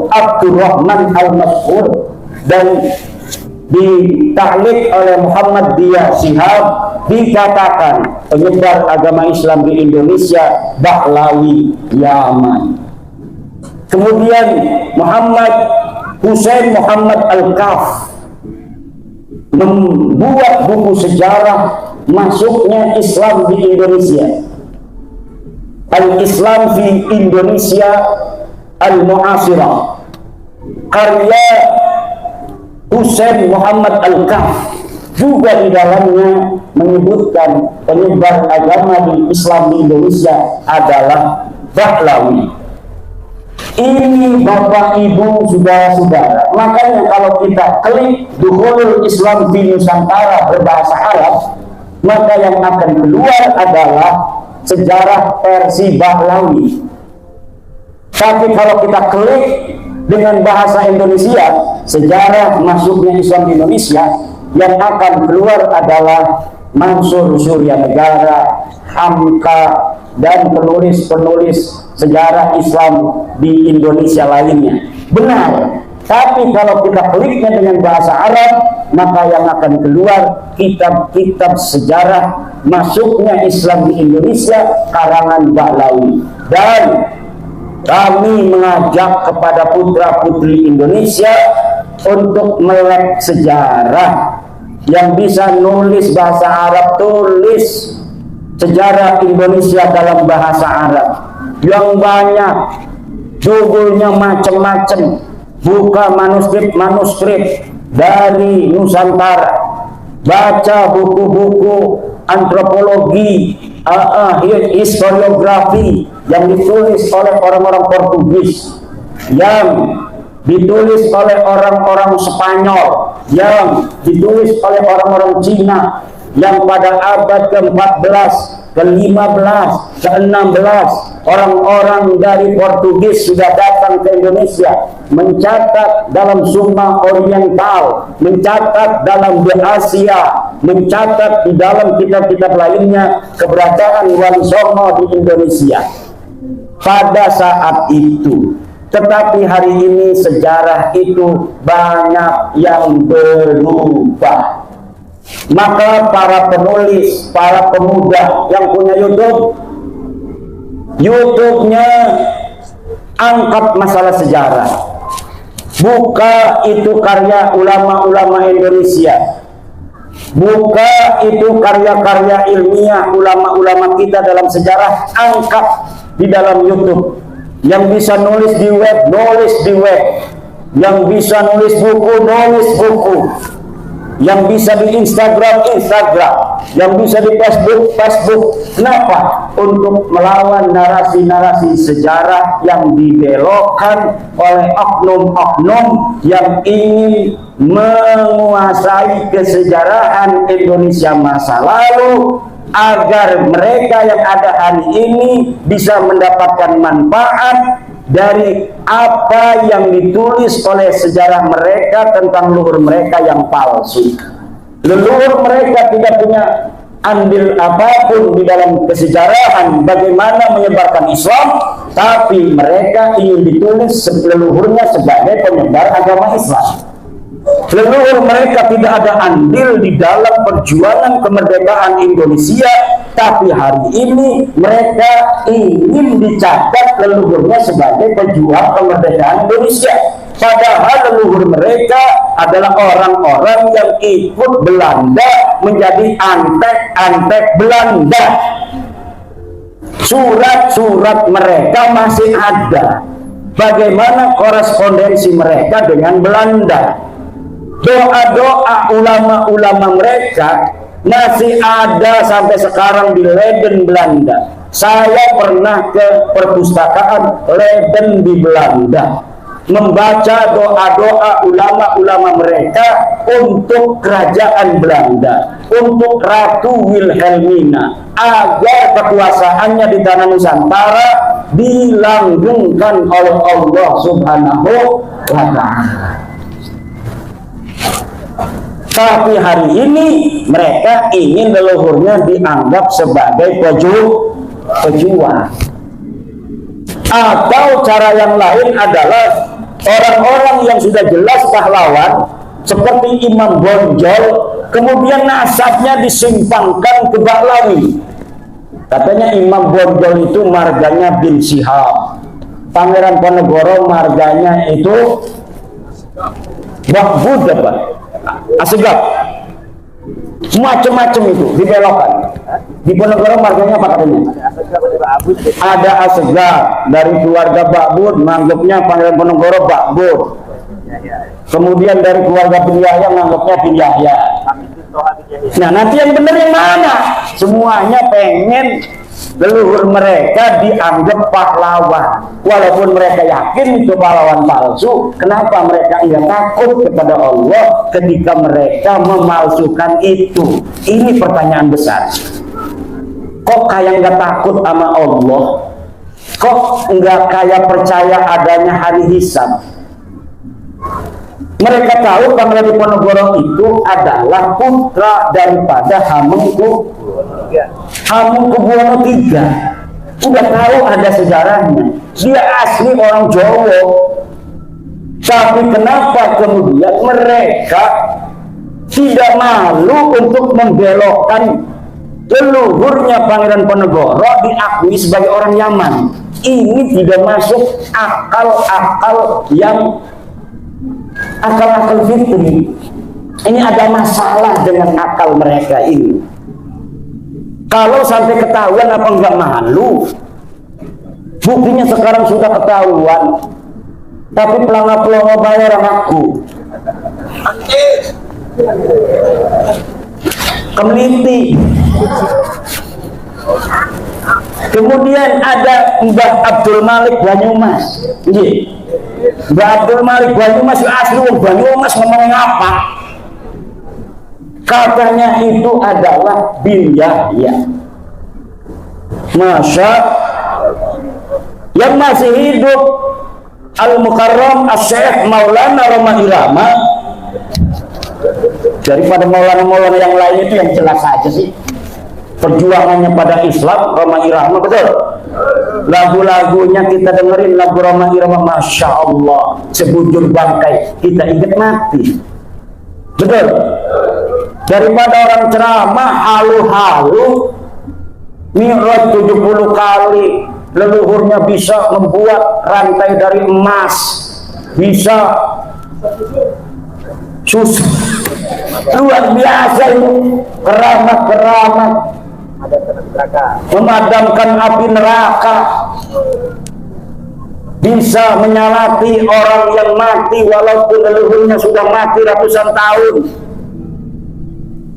Abdurrahman Al-Mas'ud, dan ditahlik oleh Muhammad Diyah Shihab, dikatakan penyebar agama Islam di Indonesia Ba'lawi Yaman. Kemudian Muhammad Hussein Muhammad Al-Kaf membuat buku sejarah masuknya Islam di Indonesia. Al-Islam fi Indonesia Al-Mu'asirah, karya Husain Muhammad Al-Kaf, juga di dalamnya menyebutkan penyebar agama di Islam di Indonesia adalah Bahlawi. Ini Bapak Ibu saudara-saudara, makanya kalau kita klik Dukhulul Islam di Nusantara berbahasa Arab, maka yang akan keluar adalah sejarah versi Bahlawi. Tapi kalau kita klik dengan bahasa Indonesia, sejarah masuknya Islam di Indonesia, yang akan keluar adalah Mansur Surya Negara, Hamka, dan penulis-penulis sejarah Islam di Indonesia lainnya. Benar. Tapi kalau kita kliknya dengan bahasa Arab, maka yang akan keluar kitab-kitab sejarah masuknya Islam di Indonesia karangan Bahlawi. Dan kami mengajak kepada putra-putri Indonesia untuk melek sejarah. Yang bisa nulis bahasa Arab, tulis sejarah Indonesia dalam bahasa Arab. Yang banyak, judulnya macam-macam. Buka manuskrip dari Nusantara, baca buku-buku antropologi, historiografi yang ditulis oleh orang-orang Portugis, yang ditulis oleh orang-orang Spanyol, yang ditulis oleh orang-orang Cina, yang pada abad ke-14, ke-15, ke-16 orang-orang dari Portugis sudah datang ke Indonesia, mencatat dalam Summa Oriental, mencatat dalam The Asia, mencatat di dalam kitab-kitab lainnya keberadaan Wali Songo di Indonesia pada saat itu. Tetapi hari ini sejarah itu banyak yang berubah. Maka para penulis, para pemuda yang punya YouTube-nya angkat masalah sejarah. Buka itu karya ulama-ulama Indonesia. Buka itu karya-karya ilmiah ulama-ulama kita dalam sejarah, angkat di dalam YouTube. Yang bisa nulis di web, nulis di web. Yang bisa nulis buku, nulis buku. Yang bisa di Instagram, Instagram. Yang bisa di Facebook, Facebook. Kenapa? Untuk melawan narasi-narasi sejarah yang dibelokkan oleh oknum-oknum yang ingin menguasai kesejarahan Indonesia masa lalu, agar mereka yang ada hari ini bisa mendapatkan manfaat dari apa yang ditulis oleh sejarah mereka tentang leluhur mereka yang palsu. Leluhur mereka tidak punya andil apapun di dalam kesejarahan bagaimana menyebarkan Islam, tapi mereka ingin ditulis leluhurnya sebagai penyebar agama Islam. Leluhur mereka tidak ada andil di dalam perjuangan kemerdekaan Indonesia, tapi hari ini mereka ingin dicatat leluhurnya sebagai pejuang kemerdekaan Indonesia. Padahal leluhur mereka adalah orang-orang yang ikut Belanda menjadi antek-antek Belanda. Surat-surat mereka masih ada. Bagaimana korespondensi mereka dengan Belanda? Doa-doa ulama-ulama mereka masih ada sampai sekarang di Leiden, Belanda. Saya pernah ke perpustakaan Leiden di Belanda, membaca doa-doa ulama-ulama mereka untuk kerajaan Belanda, untuk Ratu Wilhelmina, agar kekuasaannya di tanah Nusantara dilanggengkan oleh Allah Subhanahu wa Ta'ala. Tapi hari ini mereka ingin leluhurnya dianggap sebagai pejuang. Atau cara yang lain adalah orang-orang yang sudah jelas pahlawan seperti Imam Bonjol, kemudian nasabnya disimpangkan ke Bahlawi. Katanya Imam Bonjol itu marganya bin Syihab, Pangeran Ponegoro marganya itu Mahfud apa? Asegaf. Macam-macam itu dibelokkan. Di Ponorogo marganya apa katanya? Ada Asegaf dari keluarga Bakbud, menganggapnya Pangeran Ponorogo Bakbud. Kemudian dari keluarga Bin Yahya menganggapnya Bin Yahya. Nah, nanti yang benar yang mana? Semuanya pengen leluhur mereka dianggap pahlawan, walaupun mereka yakin itu pahlawan palsu. Kenapa mereka takut kepada Allah ketika mereka memalsukan itu? Ini pertanyaan besar. Kok kayak nggak takut sama Allah? Kok nggak kayak percaya adanya hari hisab? Mereka tahu Pangeran Diponegoro itu adalah putra daripada Hamengkubuwono III. Udah tahu ada sejarahnya. Dia asli orang Jawa. Tapi kenapa kemudian mereka tidak malu untuk membelokkan leluhurnya Pangeran Ponorogo diakui sebagai orang Yaman? Ini tidak masuk akal-akal yang akal-akal fitri. Ini ada masalah dengan akal mereka ini. Kalau sampai ketahuan apa enggak malu? Buktinya sekarang sudah ketahuan, tapi pelangga-pelangga bayar aku. Kemeliti. Kemudian ada Mbah Abdul Malik Banyumas. Mbah Abdul Malik Banyumas asli wong Banyumas, ngomong apa? Katanya itu adalah Bin Yahya. Masa yang masih hidup Al-Mukarram As-Syekh Maulana Roma Irama, daripada Maulana-Maulana yang lain itu yang jelas saja sih perjuangannya pada Islam. Roma Irama, betul. Lagu-lagunya kita dengerin, lagu Roma Irama, Masya Allah, sebujur bangkai kita ingat mati, betul. Daripada orang ceramah halu-halu mi'raj 70 kali, leluhurnya bisa membuat rantai dari emas, bisa susah, luar biasa itu keramat-keramat, memadamkan api neraka, bisa menyalati orang yang mati walaupun leluhurnya sudah mati ratusan tahun.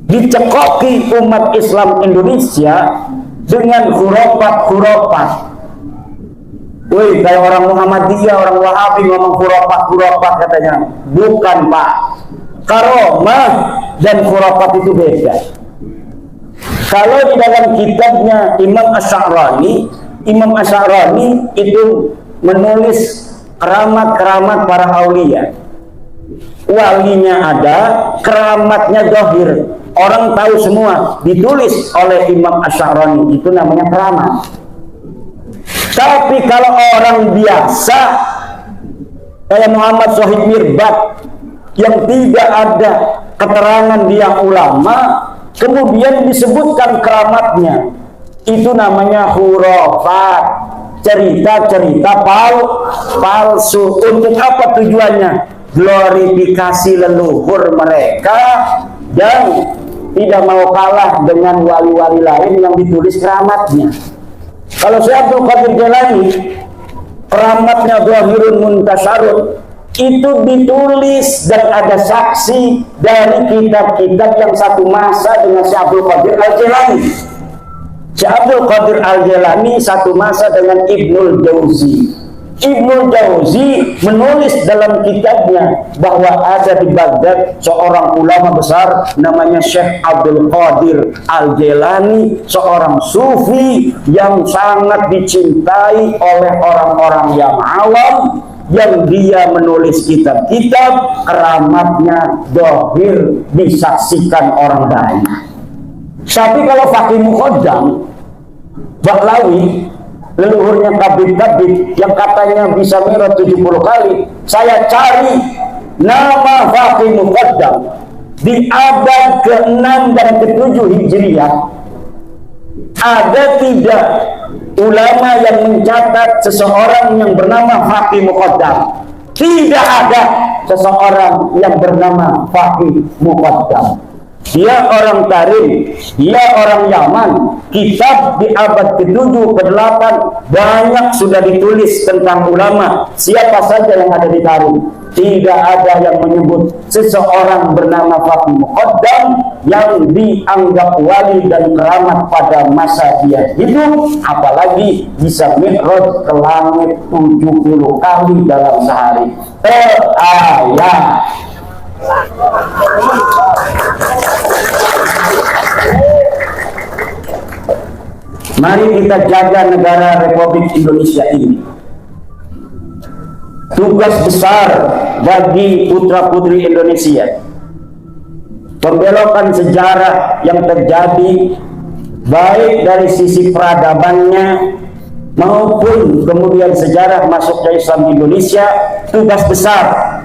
Dicekoki umat Islam Indonesia dengan khurafat-khurafat. Wih, kayak orang Muhammadiyah, orang Wahabi ngomong khurafat-khurafat katanya. Bukan, Pak. Karomah dan khurafat itu beda. Kalau di dalam kitabnya Imam Asy'arani itu menulis keramat-keramat para aulia. Walinya ada, keramatnya zahir. Orang tahu semua, ditulis oleh Imam Asy'arani, itu namanya keramat. Tapi kalau orang biasa kayak Muhammad Sohib Mirbat yang tidak ada keterangan dia ulama, kemudian disebutkan keramatnya, itu namanya khurafat, cerita-cerita palsu. Untuk apa tujuannya? Glorifikasi leluhur mereka dan tidak mau kalah dengan wali-wali lain yang ditulis keramatnya. Kalau Syekh Abdul Qadir Jailani, keramatnya Zahirun Muntasharun, itu ditulis dan ada saksi dari kitab-kitab yang satu masa dengan Syekh Abdul Qadir Al-Jailani. Syekh Abdul Qadir Al-Jailani satu masa dengan Ibnul Jauzi. Ibnul Jauzi menulis dalam kitabnya bahwa ada di Baghdad seorang ulama besar namanya Syekh Abdul Qadir Al-Jailani, seorang sufi yang sangat dicintai oleh orang-orang yang awam, yang dia menulis kitab-kitab keramatnya zahir, disaksikan orang banyak. Tapi kalau Faqih Muqaddam Bahlawi, leluhurnya kabit-kabit yang katanya bisa mi'raj 70 kali, saya cari nama Faqih Muqaddam di abad ke-6 dan ke-7 Hijriah, ada tidak ulama yang mencatat seseorang yang bernama Faqih Muqaddam? Tidak ada seseorang yang bernama Faqih Muqaddam. dia orang Tarim, dia orang Yaman. Kitab di abad ke-7, ke-8 banyak sudah ditulis tentang ulama. Siapa saja yang ada di Tarim? Tidak ada yang menyebut seseorang bernama Faqih Muqaddam yang dianggap wali dan keramat pada masa dia hidup, apalagi bisa mi'raj ke langit 70 kali dalam sehari. Ayat. Mari kita jaga negara Republik Indonesia ini. Tugas besar bagi putra-putri Indonesia. Pembelokan sejarah yang terjadi baik dari sisi peradabannya maupun kemudian sejarah masuknya Islam di Indonesia, tugas besar.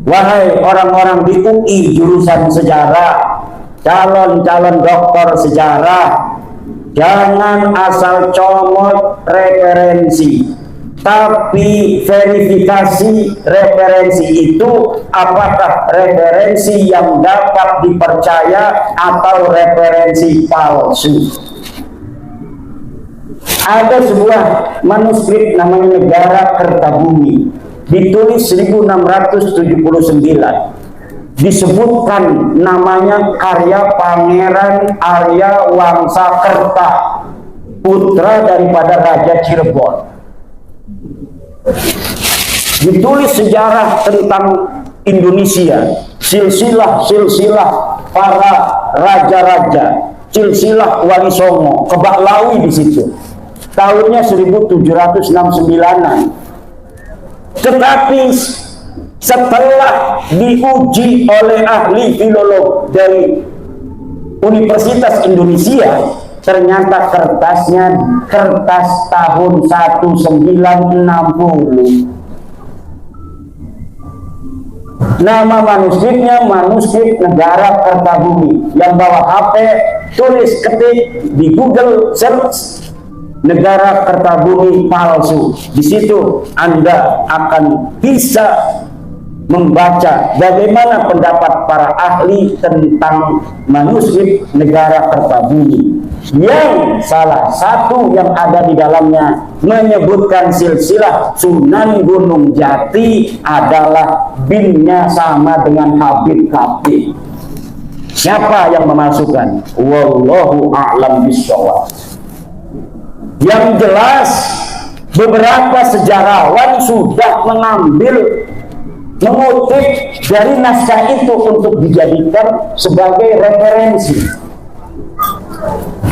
Wahai orang-orang di UI jurusan sejarah, calon-calon doktor sejarah, jangan asal comot referensi, tapi verifikasi referensi itu apakah referensi yang dapat dipercaya atau referensi palsu. Ada sebuah manuskrip namanya Negara Kertabumi, ditulis 1679. Disebutkan namanya karya Pangeran Arya Wangsakerta, putra daripada Raja Cirebon. Ditulis sejarah tentang Indonesia, silsilah para raja-raja, silsilah Wali Songo, Kebaklawi di situ. Tahunnya 1769-an. Tetapi setelah diuji oleh ahli filolog dari Universitas Indonesia, ternyata kertasnya kertas tahun 1960. Nama manuskripnya manuskrip Negara Kertabumi. Yang bawa HP, tulis, ketik di Google search Negara Kertabumi palsu. Di situ Anda akan bisa membaca bagaimana pendapat para ahli tentang manuskrip Negara Kertabumi, yang salah satu yang ada di dalamnya menyebutkan silsilah Sunan Gunung Jati adalah binnya sama dengan Habib Kapil. Siapa yang memasukkan? Wallahu a'lam bishawab. Yang jelas beberapa sejarawan sudah mengutip dari naskah itu untuk dijadikan sebagai referensi.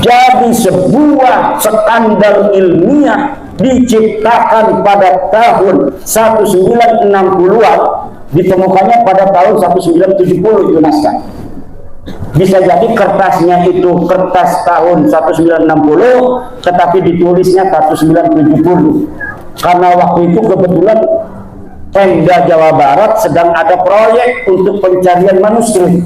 Jadi sebuah skandal ilmiah diciptakan pada tahun 1960-an, ditemukannya pada tahun 1970 itu naskah. Bisa jadi kertasnya itu kertas tahun 1960, tetapi ditulisnya 1970. Karena waktu itu kebetulan Pemda Jawa Barat sedang ada proyek untuk pencarian manuskrip.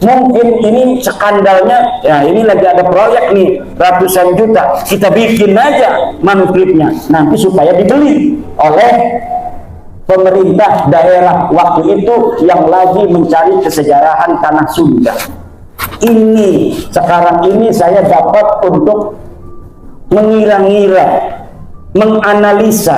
Mungkin ini skandalnya, ya ini lagi ada proyek nih, ratusan juta, kita bikin aja manuskripnya, nanti supaya dibeli oleh pemerintah daerah waktu itu yang lagi mencari kesejarahan tanah Sunda. Ini sekarang ini saya dapat untuk mengira-ngira, menganalisa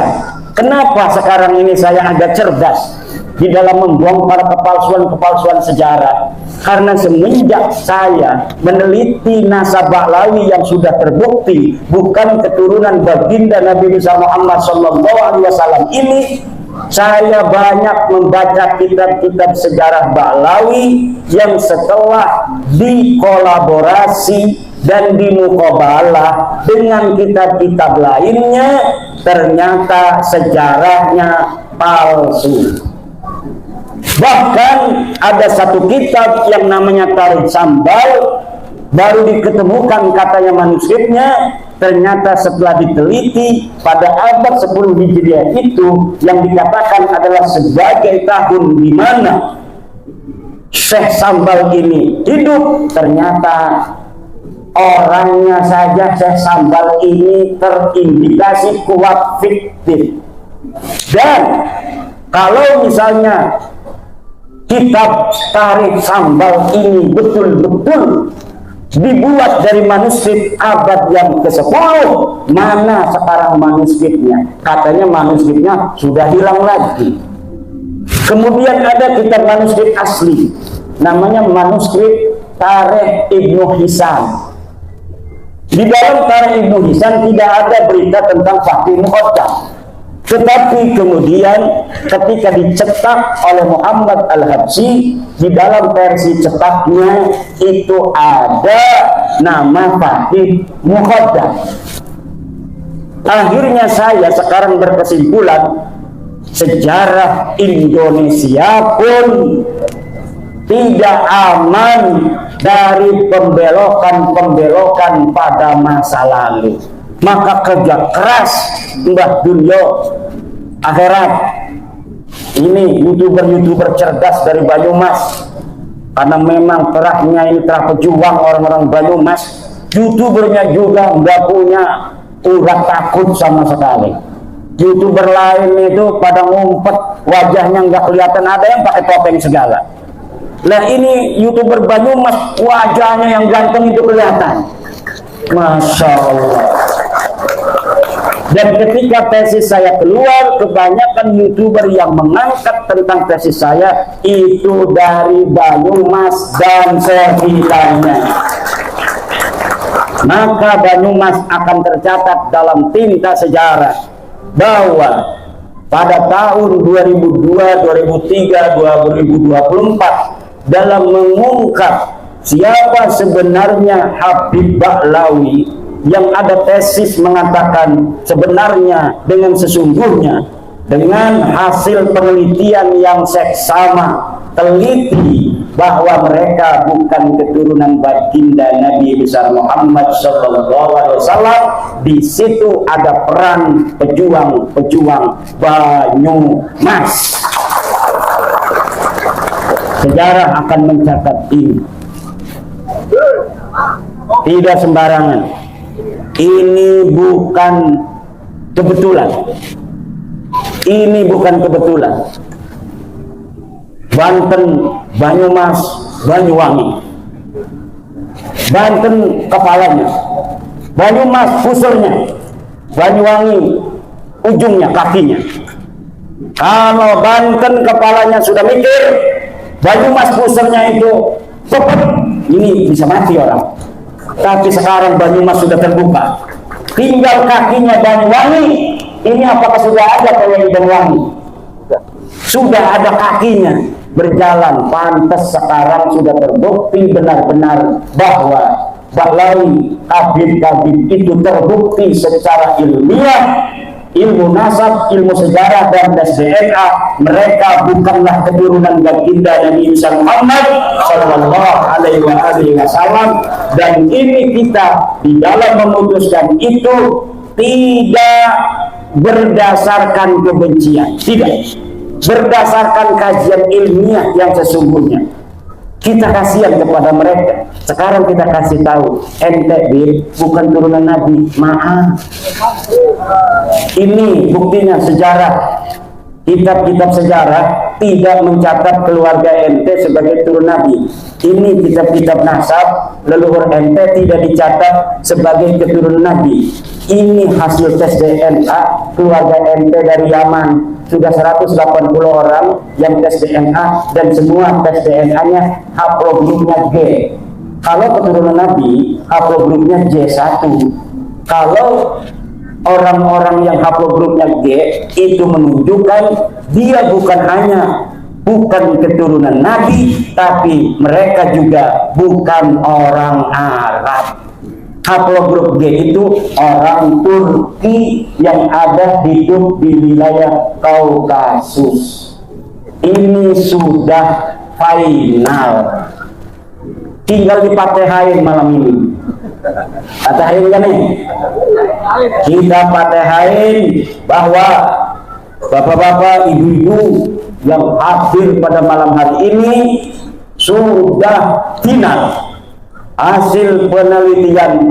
kenapa sekarang ini saya agak cerdas di dalam membongkar kepalsuan-kepalsuan sejarah. Karena semenjak saya meneliti nasab Baklawi yang sudah terbukti bukan keturunan baginda Nabi Muhammad SAW ini, saya banyak membaca kitab-kitab sejarah Baklawi yang setelah dikolaborasi dan dimuqabalah dengan kitab-kitab lainnya, ternyata sejarahnya palsu. Bahkan ada satu kitab yang namanya Tarikh Sambal, baru diketemukan katanya manuskripnya, ternyata setelah diteliti pada abad 10 Hijriah itu yang dikatakan adalah sebagai tahun di mana Syekh Sambal ini hidup, ternyata orangnya saja Syekh Sambal ini terindikasi kuat fiktif. Dan kalau misalnya kitab Tarikh Sambal ini betul-betul dibuat dari manuskrip abad yang ke-10. Mana sekarang manuskripnya? Katanya manuskripnya sudah hilang lagi. Kemudian ada kitab manuskrip asli, namanya manuskrip Tarikh Ibnu Hisam. Di dalam Tarikh Ibnu Hisam tidak ada berita tentang Fakih Muqaddam. Tetapi kemudian ketika dicetak oleh Muhammad Al-Habsyi, di dalam versi cetaknya itu ada nama Fakih Muqaddam. Akhirnya saya sekarang berkesimpulan, sejarah Indonesia pun tidak aman dari pembelokan-pembelokan pada masa lalu. Maka kerja keras Mbah Dunyo akhirat ini youtuber cerdas dari Banyumas, karena memang terahnya ini terah pejuang orang-orang Banyumas. Youtubernya juga nggak punya urat takut sama sekali. Youtuber lain itu pada ngumpet, wajahnya nggak kelihatan, ada yang pakai topeng segala. Nah ini youtuber Banyumas, wajahnya yang ganteng itu kelihatan. Masya Allah. Dan ketika tesis saya keluar, kebanyakan youtuber yang mengangkat tentang tesis saya itu dari Banyumas dan sekitarnya. Maka Banyumas akan tercatat dalam tinta sejarah bahwa pada tahun 2002, 2003, 2024 dalam mengungkap siapa sebenarnya Habib Ba'lawi, yang ada tesis mengatakan sebenarnya dengan sesungguhnya dengan hasil penelitian yang seksama teliti bahwa mereka bukan keturunan baginda Nabi besar Muhammad SAW. Di situ ada peran pejuang-pejuang Banyumas. Sejarah akan mencatat ini, tidak sembarangan. Ini bukan kebetulan. Ini bukan kebetulan. Banten, Banyumas, Banyuwangi. Banten kepalanya, Banyumas pusulnya, Banyuwangi ujungnya, kakinya. Kalau Banten kepalanya sudah mikir, Banyumas pusulnya itu cepet, ini bisa mati orang. Tapi sekarang Banyumas sudah terbuka, tinggal kakinya Banyuwangi. Ini apakah sudah ada PWI Banyuwangi? Sudah ada kakinya berjalan. Pantas sekarang sudah terbukti benar-benar bahwa Ba'lawi, Habib itu terbukti secara ilmiah, ilmu nasab, ilmu sejarah dan tes DNA. Mereka bukanlah keturunan baginda Nabi Muhammad Sallallahu Alaihi Wasallam. Dan ini kita di dalam memutuskan itu tidak berdasarkan kebencian, tidak berdasarkan kajian ilmiah yang sesungguhnya. Kita kasihan kepada mereka. Sekarang kita kasih tahu, ente bukan turunan Nabi, maaf. Ini buktinya sejarah. Kitab-kitab sejarah tidak mencatat keluarga ente sebagai turun Nabi. Ini kitab-kitab nasab, leluhur ente tidak dicatat sebagai keturunan Nabi. Ini hasil tes DNA keluarga ente dari Yaman. Sudah 180 orang yang tes DNA dan semua tes DNA-nya haplogrupnya G. Kalau keturunan Nabi, haplogrupnya J1. Kalau orang-orang yang haplogrupnya G itu menunjukkan dia bukan hanya bukan keturunan Nabi, tapi mereka juga bukan orang Arab. Haplogrup G itu orang Turki yang ada hidup di wilayah Kaukasus. Ini sudah final, tinggal dipatehain malam ini. Patehain kan nih? Kita patehain bahwa bapak-bapak, ibu-ibu yang hadir pada malam hari ini sudah final hasil penelitian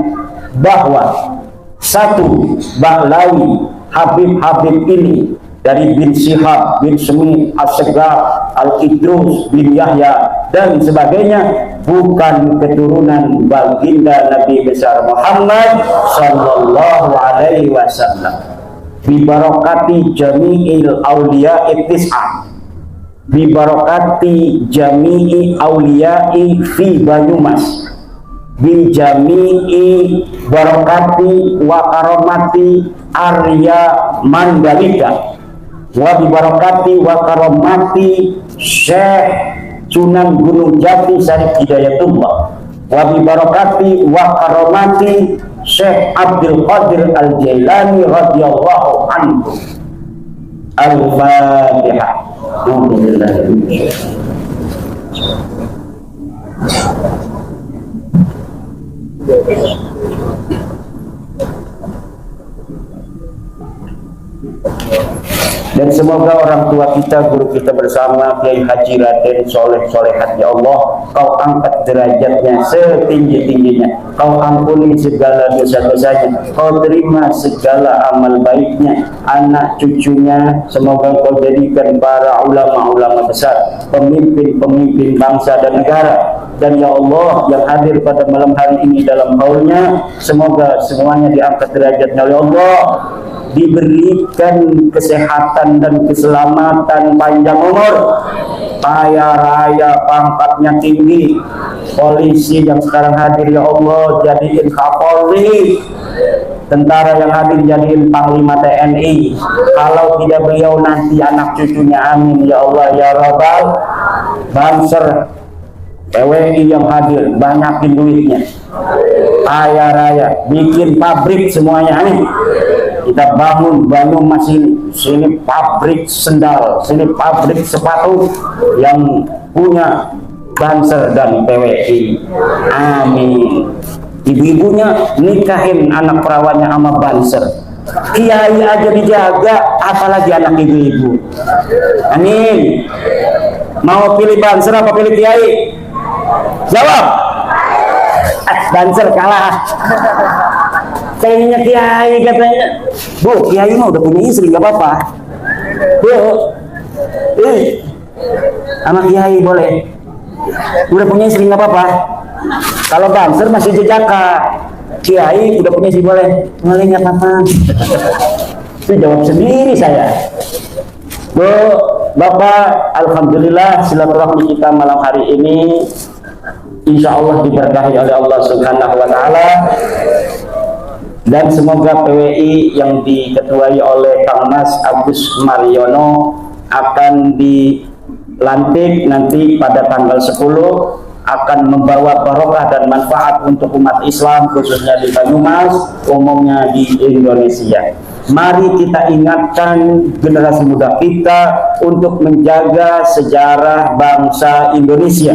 bahwa satu, Ba'lawi, Habib ini dari bin Syihab, bin Sumi, As-Segaf, Al-Idrus, bin Yahya dan sebagainya, bukan keturunan baginda Nabi besar Muhammad sallallahu alaihi wasallam. Bi barakati jami'il awliya'i tis'ah, bi barakati jami'i awliya'i fi Banyumas, bi jami'i barakati wa karamati Arya Mandalika, wa bi barakati wa karamati Syekh Sunan Gunung Jati Syarif Hidayatullah, wa bi barakati wa karamati Syekh Abdul Qadir Al-Jailani radhiyallahu anhu. Al-Fatihah. Dan semoga orang tua kita, guru kita bersama, Kiai Haji Raden Soleh Solehat, ya Allah, Kau angkat derajatnya setinggi-tingginya, Kau ampuni segala dosa-dosanya, Kau terima segala amal baiknya, anak cucunya semoga Kau jadikan para ulama-ulama besar, pemimpin-pemimpin bangsa dan negara. Dan ya Allah, yang hadir pada malam hari ini dalam haulnya, semoga semuanya diangkat derajatnya oleh Allah, diberikan kesehatan dan keselamatan, panjang umur, kaya raya, pangkatnya tinggi. Polisi yang sekarang hadir ya Allah jadiin Kapolri, tentara yang hadir jadiin Panglima TNI, kalau tidak beliau nanti anak cucunya, amin ya Allah ya Rabbal. Banser PWI yang hadir banyakin duitnya, kaya raya, bikin pabrik semuanya, amin. Kita bangun Banyumas sini pabrik sendal, sini pabrik sepatu yang punya Banser dan PWI, amin. Ibu-ibunya nikahin anak perawannya sama Banser, kiai aja dijaga, apalagi anak ibu-ibu, amin. Mau pilih Banser apa pilih kiai? Jawab. Banser kalah. Kayaknya kiai katanya. Bu, kiai mah udah punya istri, gak apa-apa. Bu, sama kiai boleh. Udah punya istri gak apa-apa. Kalau Banser masih jejaka, kiai udah punya istri boleh. Boleh gak apa-apa. Itu jawab sendiri saya. Bu, Bapak, alhamdulillah silaturahmi kita malam hari ini insya Allah diberkahi oleh Allah Subhanahu wa Ta'ala. Dan semoga PWI yang diketuai oleh Kang Mas Agus Mariono akan dilantik nanti pada tanggal 10, akan membawa barokah dan manfaat untuk umat Islam khususnya di Banyumas, umumnya di Indonesia. Mari kita ingatkan generasi muda kita untuk menjaga sejarah bangsa Indonesia,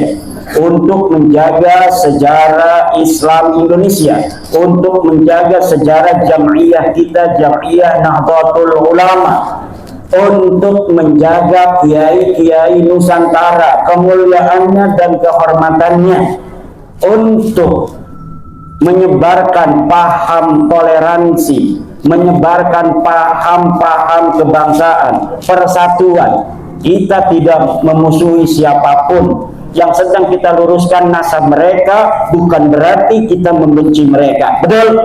untuk menjaga sejarah Islam Indonesia, untuk menjaga sejarah jam'iyah kita, Jam'iyah Nahdlatul Ulama, untuk menjaga kiai-kiai Nusantara, kemuliaannya dan kehormatannya, untuk menyebarkan paham toleransi, menyebarkan paham-paham kebangsaan, persatuan. Kita tidak memusuhi siapapun. Yang sedang kita luruskan nasab mereka bukan berarti kita membenci mereka. Betul?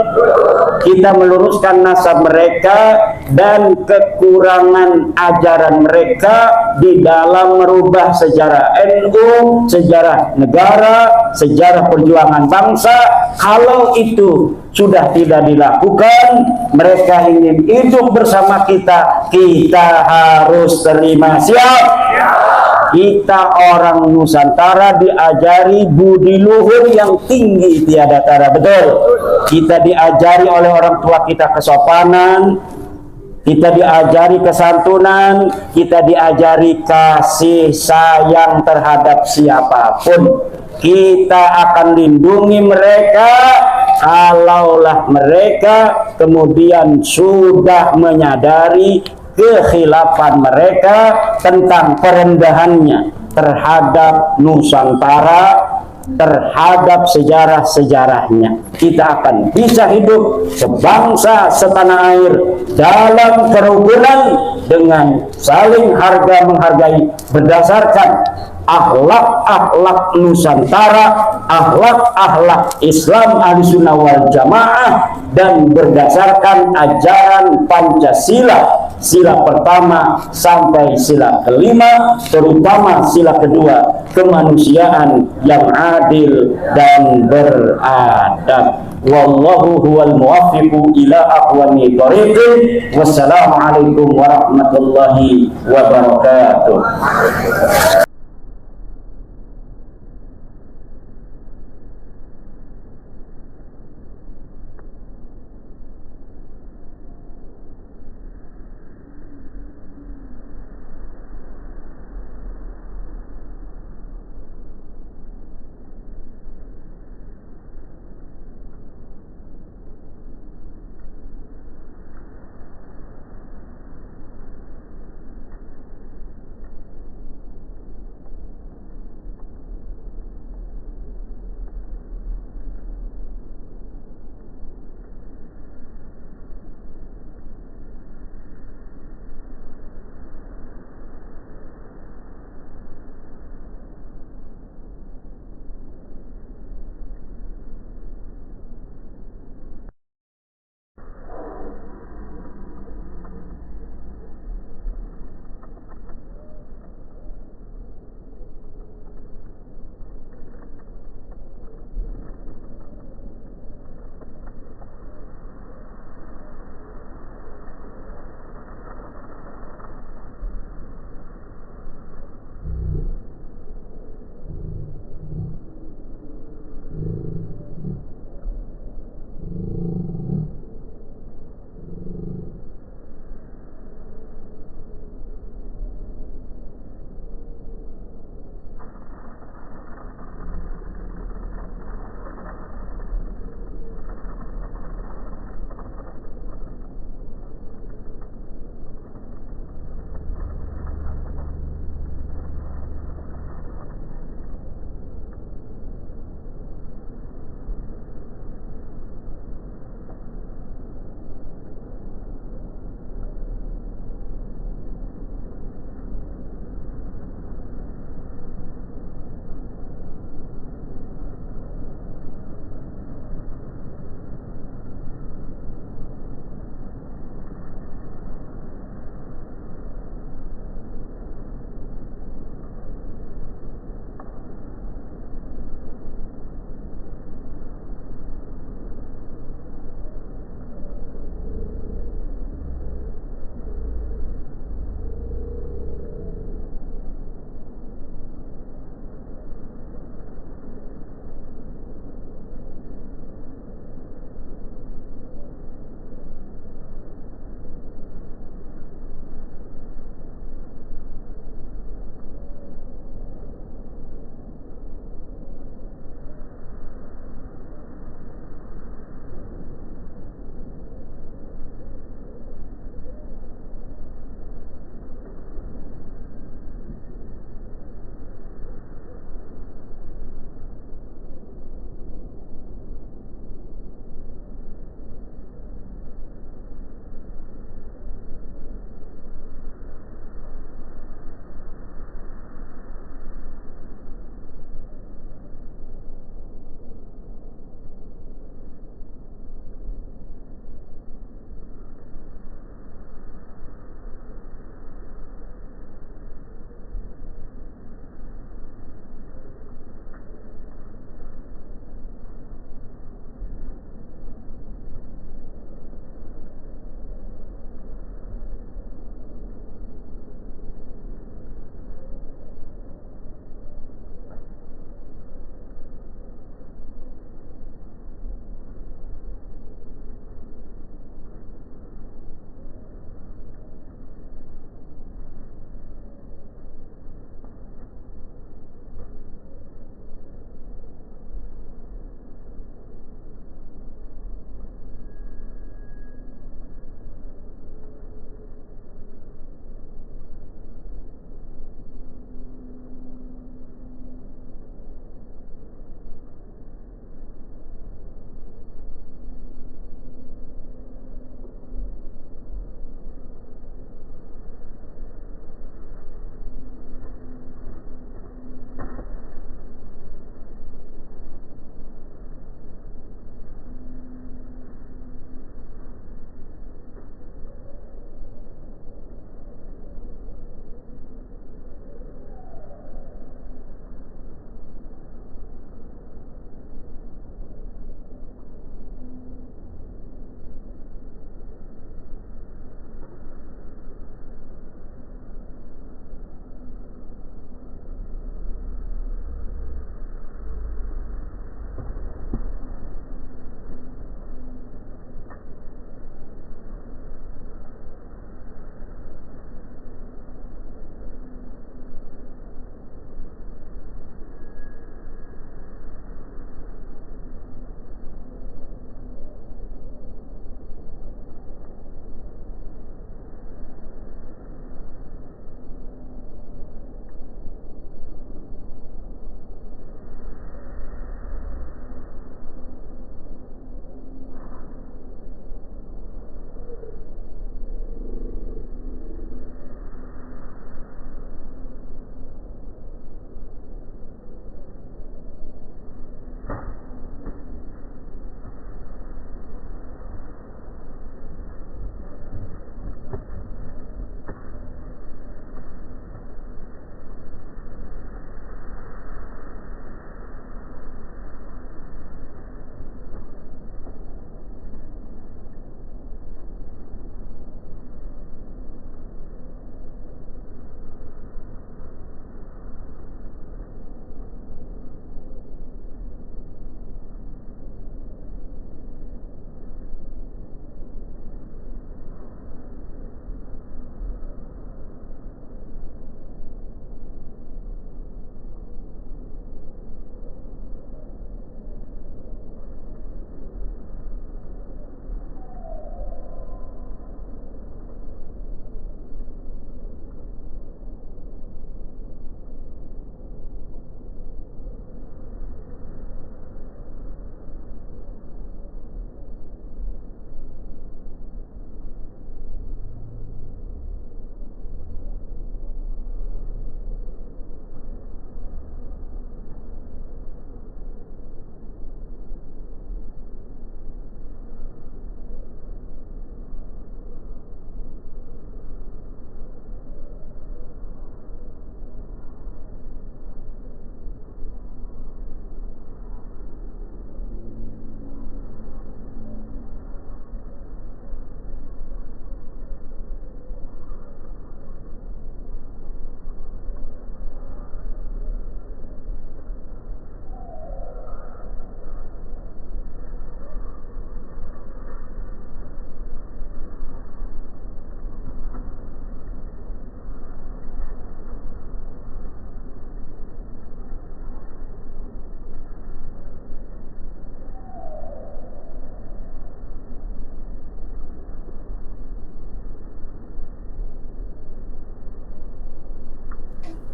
Kita meluruskan nasab mereka dan kekurangan ajaran mereka di dalam merubah sejarah NU, sejarah negara, sejarah perjuangan bangsa. Kalau itu sudah tidak dilakukan, mereka ingin hidup bersama kita, kita harus terima. Siap? Kita orang Nusantara diajari budi luhur yang tinggi tiada tara. Betul? Kita diajari oleh orang tua kita kesopanan, kita diajari kesantunan, kita diajari kasih sayang terhadap siapapun. Kita akan lindungi mereka kalaulah mereka kemudian sudah menyadari kekhilafan mereka tentang perendahannya terhadap Nusantara, terhadap sejarah-sejarahnya. Kita akan bisa hidup sebangsa setanah air dalam kerukunan dengan saling harga menghargai berdasarkan akhlak-akhlak Nusantara, akhlak-akhlak Islam Ahlussunnah wal Jamaah, dan berdasarkan ajaran Pancasila, sila pertama sampai sila kelima, terutama sila kedua, kemanusiaan yang adil dan beradab. Wallahu huwal muwaffiqu ila aqwamit thoriqin. Wassalamualaikum warahmatullahi wabarakatuh.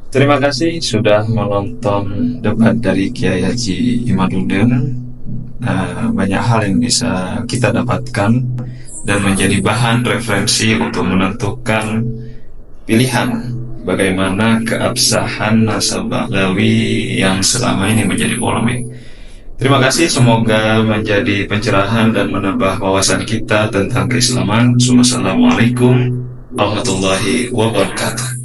Terima kasih sudah menonton debat dari Kiai Haji Imaduddin. Banyak hal yang bisa kita dapatkan dan menjadi bahan referensi untuk menentukan pilihan bagaimana keabsahan nasab Baghawi yang selama ini menjadi polemik. Terima kasih, semoga menjadi pencerahan dan menambah wawasan kita tentang keislaman. Wassalamualaikum warahmatullahi wabarakatuh.